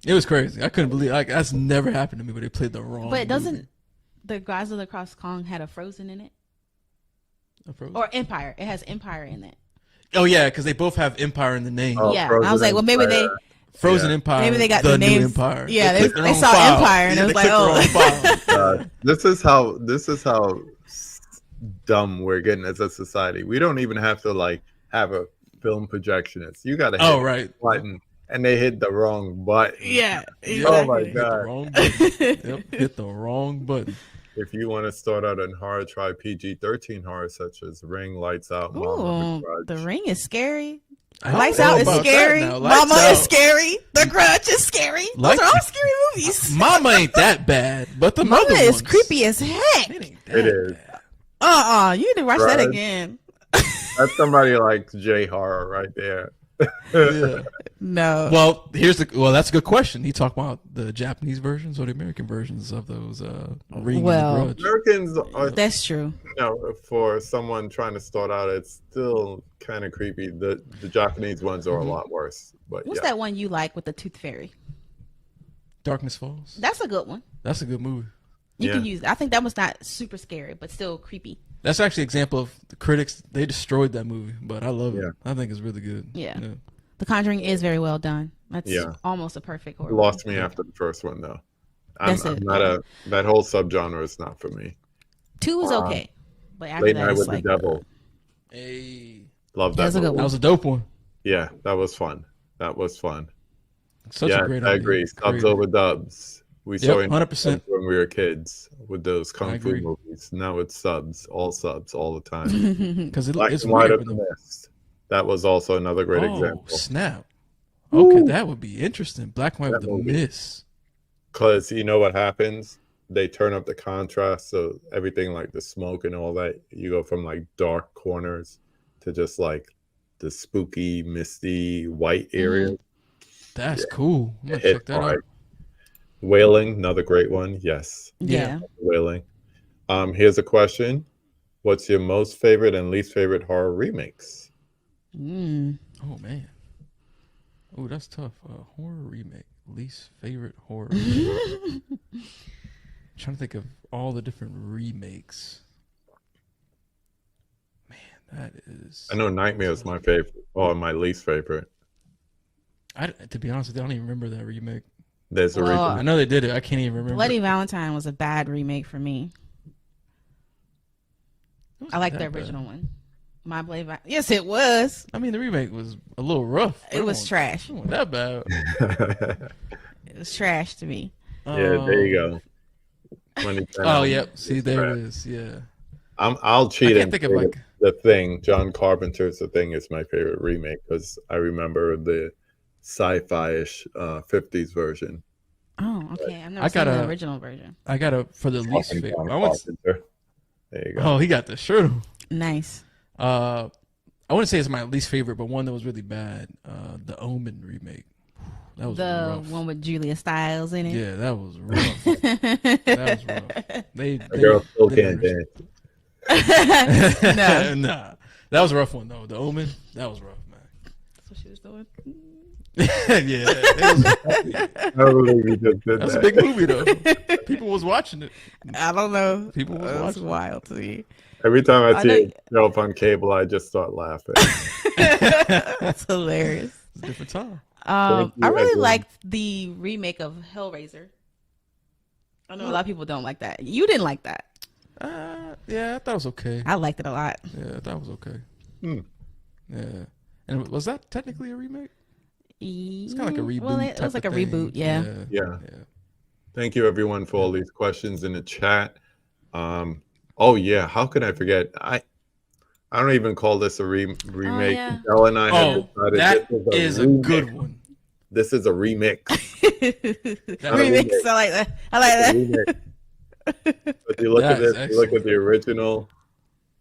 It was crazy. I couldn't believe that's never happened to me, but they played the wrong. But doesn't movie. the Godzilla Cross Kong had a Frozen in it? A Frozen? Or Empire? It has Empire in it. Oh yeah, because they both have Empire in the name. Oh, Yeah, Frozen I was like, well, maybe Empire. Frozen Empire. Maybe they got the the new names. Empire. Yeah, clicked the they wrong saw file. Empire and it was they like, clicked the wrong file. This is how dumb we're getting as a society. We don't even have to have a film projectionist. You got to hit the button, and they hit the wrong button. Yeah. Exactly. Oh my Hit the god. wrong button. Hit the wrong button. If you want to start out in horror, try PG-13 horror such as Ring, Lights Out, Mama, Ooh, The Ring is scary. I don't Lights know Out is about scary. that now. Lights Mama Out. is scary. The Grudge is scary. Those are all scary movies. Mama ain't that bad, but the Mama other is ones, creepy as heck. It ain't that It is. bad. You need to watch that Grudge. again. That's somebody like J horror right there. Yeah. No. Well, that's a good question. He talked about the Japanese versions or the American versions of those Ring Well, and Grudge. Americans are, That's true. for someone trying to start out, it's still kind of creepy. The Japanese ones are a lot worse. But What's that one you like with the Tooth Fairy? Darkness Falls. That's a good one. That's a good movie. You can use it. I think that was not super scary, but still creepy. That's actually an example of the critics. They destroyed that movie, but I love it. Yeah. I think it's really good. Yeah. The Conjuring is very well done. That's almost a perfect horror. Lost me after the first one though. I'm not that whole subgenre is not for me. 2 is okay, but after Late that Night it's with like the Devil. Hey, Love that. That's a good movie. that was a dope one. Yeah, that was fun. Such a great idea. I agree. Subs Great. over dubs. We saw it 100%. when we were kids with those I kung fu agree. movies. Now it's subs all the time. Because Black it's and White weird. of the Mist. That was also another great example. Snap. Okay, that would be interesting. Black and White with the movie. Mist. Because you know what happens? They turn up the contrast, so everything like the smoke and all that, you go from like dark corners to just like the spooky, misty, white area. That's cool. I'm gonna Hit check that hard. out. Wailing, another great one. Yes, yeah. Wailing. Here's a question: what's your most favorite and least favorite horror remakes? Oh man. Oh, that's tough. Horror remake. Least favorite horror remake. Trying to think of all the different remakes. Man, that is. I know Nightmare is my favorite, or my least favorite. To be honest with you, I don't even remember that remake. There's a Well, I know they did it. I can't even remember. Bloody Valentine was a bad remake for me. I like the original one. My Bloody Valentine. Yes, it was. I mean, the remake was a little rough. It was trash. It wasn't that bad. It was trash to me. Yeah, there you go. Oh, yep. See, there it is. Yeah. I'll cheat I and can't think say of like. The Thing. John Carpenter's The Thing is my favorite remake because I remember the sci-fi-ish 50s version. Oh, okay. I've never seen the original version. I got a for the least Fucking favorite. John I would, Carpenter. There you go. Oh, he got the shirt on. Nice. I wouldn't say it's my least favorite, but one that was really bad. The Omen remake. That was The rough. one with Julia Stiles in it. Yeah, that was rough. That was rough. The girl still can't dance. No. Nah, that was a rough one though. The Omen, that was rough, man. That's what she was doing. Yeah, I believe he just did that's that. a big movie though. People was watching it. I don't know. People was It was watching. wild to me. Every time I I see know- it show up on cable, I just start laughing. That's hilarious. It's a different time. Thank you, I really everyone. liked the remake of Hellraiser. I know a lot of people don't like that. You didn't like that. Yeah, I thought it was okay. I liked it a lot. Yeah, I thought it was okay. Hmm. Yeah, and was that technically a remake? It's kind of like a reboot. Well, it type was like a of thing. reboot. Yeah. Yeah. Thank you, everyone, for all these questions in the chat. Oh yeah, how could I forget? I don't even call this a remake. yeah. Belle and I have Oh, decided that this is a remix. good one. This is a remix. Remix. I like that. I like that. Remix. If you look at That is this, you look at excellent. the original.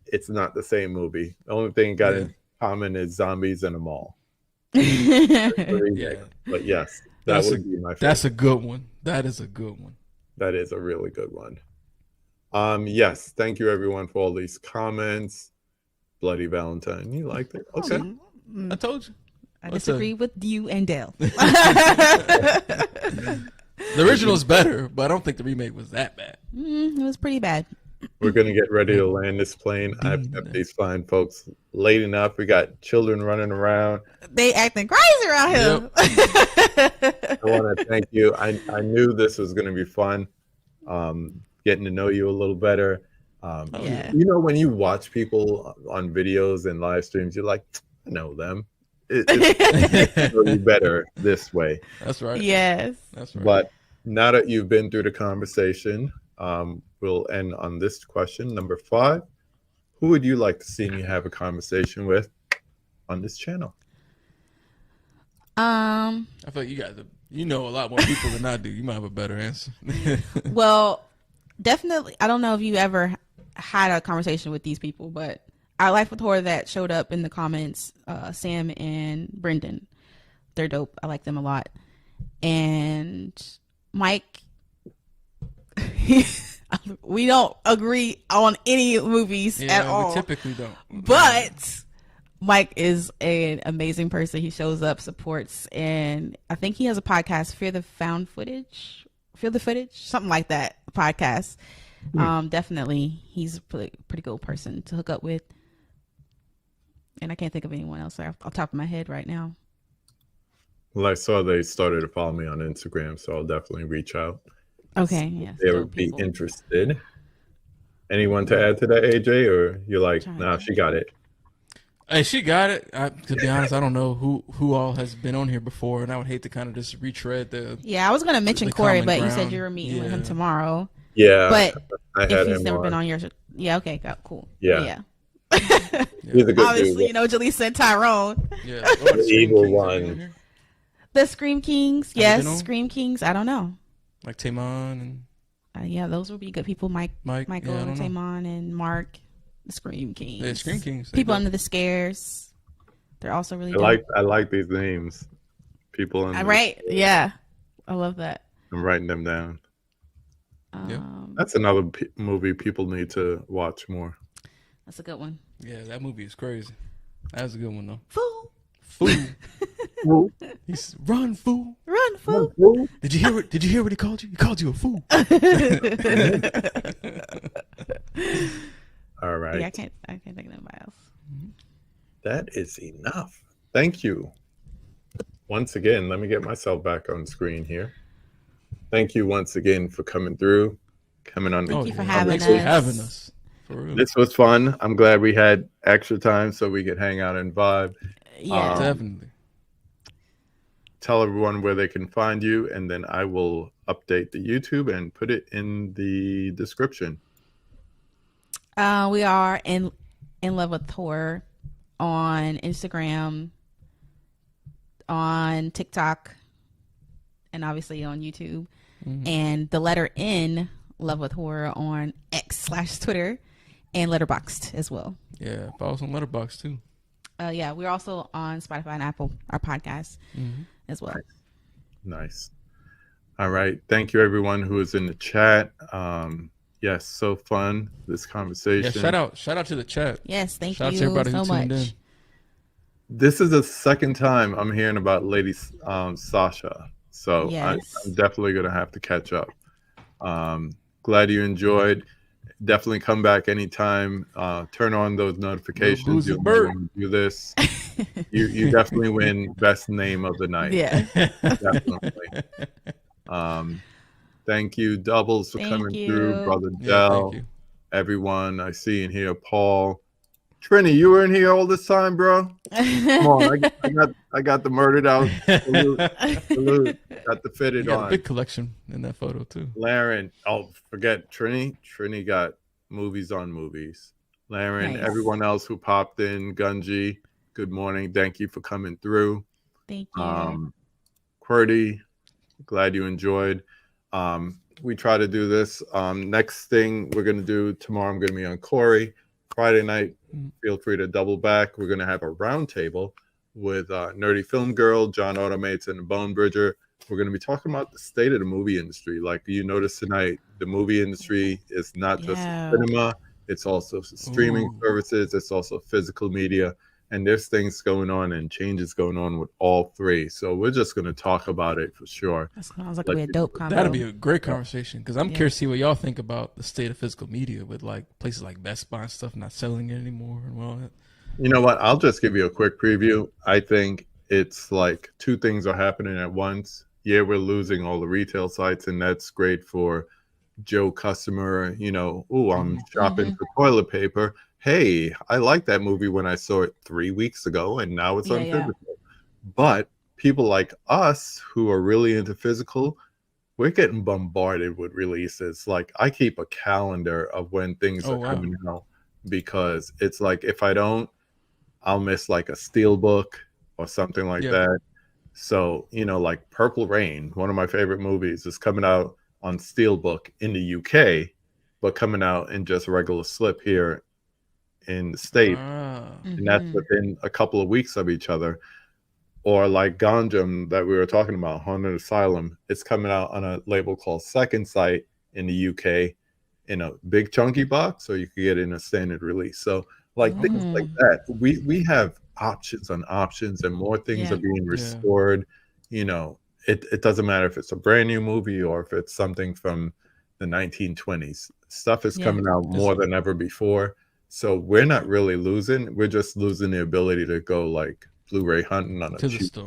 It's not the same movie. The only thing it got Yeah. in common is zombies in a mall. Yeah, But yes, that That's would be my favorite. that's a good one. That is a good one. That is a really good one. Yes, thank you everyone for all these comments. Bloody Valentine, you liked it? Okay. I told you. I What's disagree with you and Dale. The original is better, but I don't think the remake was that bad. It was pretty bad. We're gonna get ready to land this plane. I've kept these fine folks late enough. We got children running around. They acting crazy around here. I want to thank you. I knew this was gonna be fun. Getting to know you a little better. Yeah. You know, when you watch people on videos and live streams, you're like, I know them. It's really better this way. That's right. Yes. That's right. But now that you've been through the conversation, we'll end on this question. Number 5. Who would you like to see me have a conversation with on this channel? I feel like you know a lot more people than I do. You might have a better answer. Well, definitely. I don't know if you ever had a conversation with these people, but our Life with Horror that showed up in the comments, Sam and Brendan, they're dope. I like them a lot. And Mike, we don't agree on any movies at all. We typically don't. But Mike is an amazing person. He shows up, supports, and I think he has a podcast, Fear the Footage, something like that podcast. Definitely, he's a pretty cool person to hook up with. And I can't think of anyone else off the top of my head right now. Well, I saw they started to follow me on Instagram, so I'll definitely reach out. Okay, yeah. They would be interested. Anyone to add to that, AJ, or you're like, nah, she got it? Hey, she got it. To be honest, I don't know who all has been on here before, and I would hate to kind of just retread the. Yeah, I was gonna mention the Corey, common but you ground. said you were meeting with him Yeah. tomorrow. Yeah, But I if had he's him never been on. on yours, yeah, okay, cool. Yeah. He's a good Obviously, dude. you know Jaleesa and Tyrone. Yeah, The evil one. The Scream Kings, Have yes, they been on? Scream Kings. I don't know. Like Tamon and Yeah, those would be good people. Michael, yeah, I don't know. Tamon, and Mark, the Scream Kings. Yeah, Scream Kings. People Under the Scares. They're also really I like these names. People in right? Yeah, I love that. I'm writing them down. Yeah. That's another movie people need to watch more. That's a good one. Yeah, that movie is crazy. That's a good one though. Fool. Fool. He's run, fool. Run, fool. Did you hear what he called you? He called you a fool. All right. Yeah, I can't think of anybody else. That is enough. Thank you. Once again, let me get myself back on screen here. Thank you once again for coming through, coming on. Thank you for on having this us. week. Having us. For real. This was fun. I'm glad we had extra time so we could hang out and vibe. Yeah. Definitely. Tell everyone where they can find you, and then I will update the YouTube and put it in the description. We are in Love with Horror on Instagram, on TikTok, and obviously on YouTube. And the letter N, Love with Horror, on X/Twitter. and Letterboxd as well. Yeah, follow us on Letterboxd too. Yeah, we're also on Spotify and Apple, our podcast as well. Nice. All right. Thank you, everyone who is in the chat. Yes, so fun, this conversation. Yeah, shout out to the chat. Yes, thank shout you out to everybody so who tuned much. in. This is the second time I'm hearing about Lady Sasha. So Yes. I'm definitely going to have to catch up. Glad you enjoyed. Definitely come back anytime. Turn on those notifications. You'll know when we do this. You definitely win best name of the night. Yeah. Definitely. Thank you, Doubles, for coming through. Brother Dell, everyone I see in here. Paul. Trini, you were in here all this time, bro. Come on, I got the murdered out. Salute. Got the fitted you got on. A big collection in that photo too. Laren, forget Trini. Trini got movies on movies. Laren, Nice. Everyone else who popped in, Gunji, good morning. Thank you for coming through. Thank you. QWERTY, glad you enjoyed. We try to do this. Next thing we're gonna do tomorrow, I'm gonna be on Corey. Friday night, feel free to double back. We're going to have a round table with Nerdy Film Girl, John Automates, and the Bone Bridger. We're going to be talking about the state of the movie industry. Like you noticed tonight, the movie industry is not just cinema. It's also streaming services. It's also physical media. And there's things going on and changes going on with all three. So we're just going to talk about it for sure. That sounds like a dope combo. That'd be a great conversation because I'm curious to see what y'all think about the state of physical media with like places like Best Buy and stuff not selling it anymore and all that. You know what? I'll just give you a quick preview. I think it's like two things are happening at once. Yeah, we're losing all the retail sites, and that's great for Joe customer. You know, I'm shopping for toilet paper. Hey, I liked that movie when I saw it 3 weeks ago, and now it's on physical. But people like us who are really into physical, we're getting bombarded with releases. Like I keep a calendar of when things are coming out because it's like if I don't, I'll miss like a Steelbook or something like that. So, like Purple Rain, one of my favorite movies, is coming out on Steelbook in the UK, but coming out in just regular slip here in the States. And that's within a couple of weeks of each other. Or like Ganjam that we were talking about, Haunted Asylum, it's coming out on a label called Second Sight in the UK in a big chunky box, or you could get it in a standard release. So like things like that. We have options on options, and more things are being restored. It doesn't matter if it's a brand new movie or if it's something from the 1920s. Stuff is coming out more than ever before. So we're not really losing. We're just losing the ability to go like Blu-ray hunting on a Tuesday.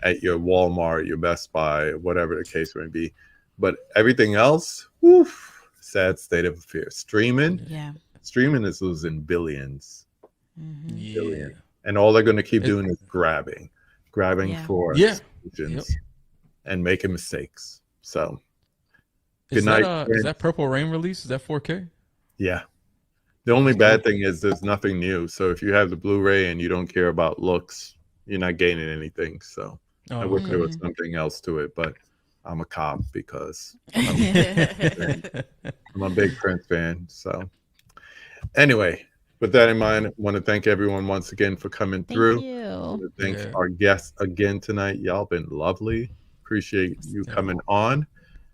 At your Walmart, your Best Buy, whatever the case may be. But everything else, sad state of affairs. Streaming is losing billions. Billions. And all they're going to keep doing is grabbing for solutions and making mistakes. So good night. Is that Purple Rain release? Is that 4K? Yeah. The only bad thing is there's nothing new. So if you have the Blu-ray and you don't care about looks, you're not gaining anything. So I wish there was something else to it, but I'm a cop because I'm a big Prince fan. So anyway, with that in mind, I want to thank everyone once again for coming through. Thank our guests again tonight. Y'all been lovely. Appreciate you coming on.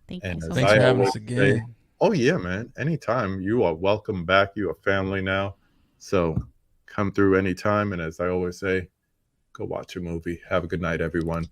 Thank you. Thanks for having us again. Oh yeah, man. Anytime. You are welcome back. You are family now. So come through anytime. And as I always say, go watch a movie. Have a good night, everyone.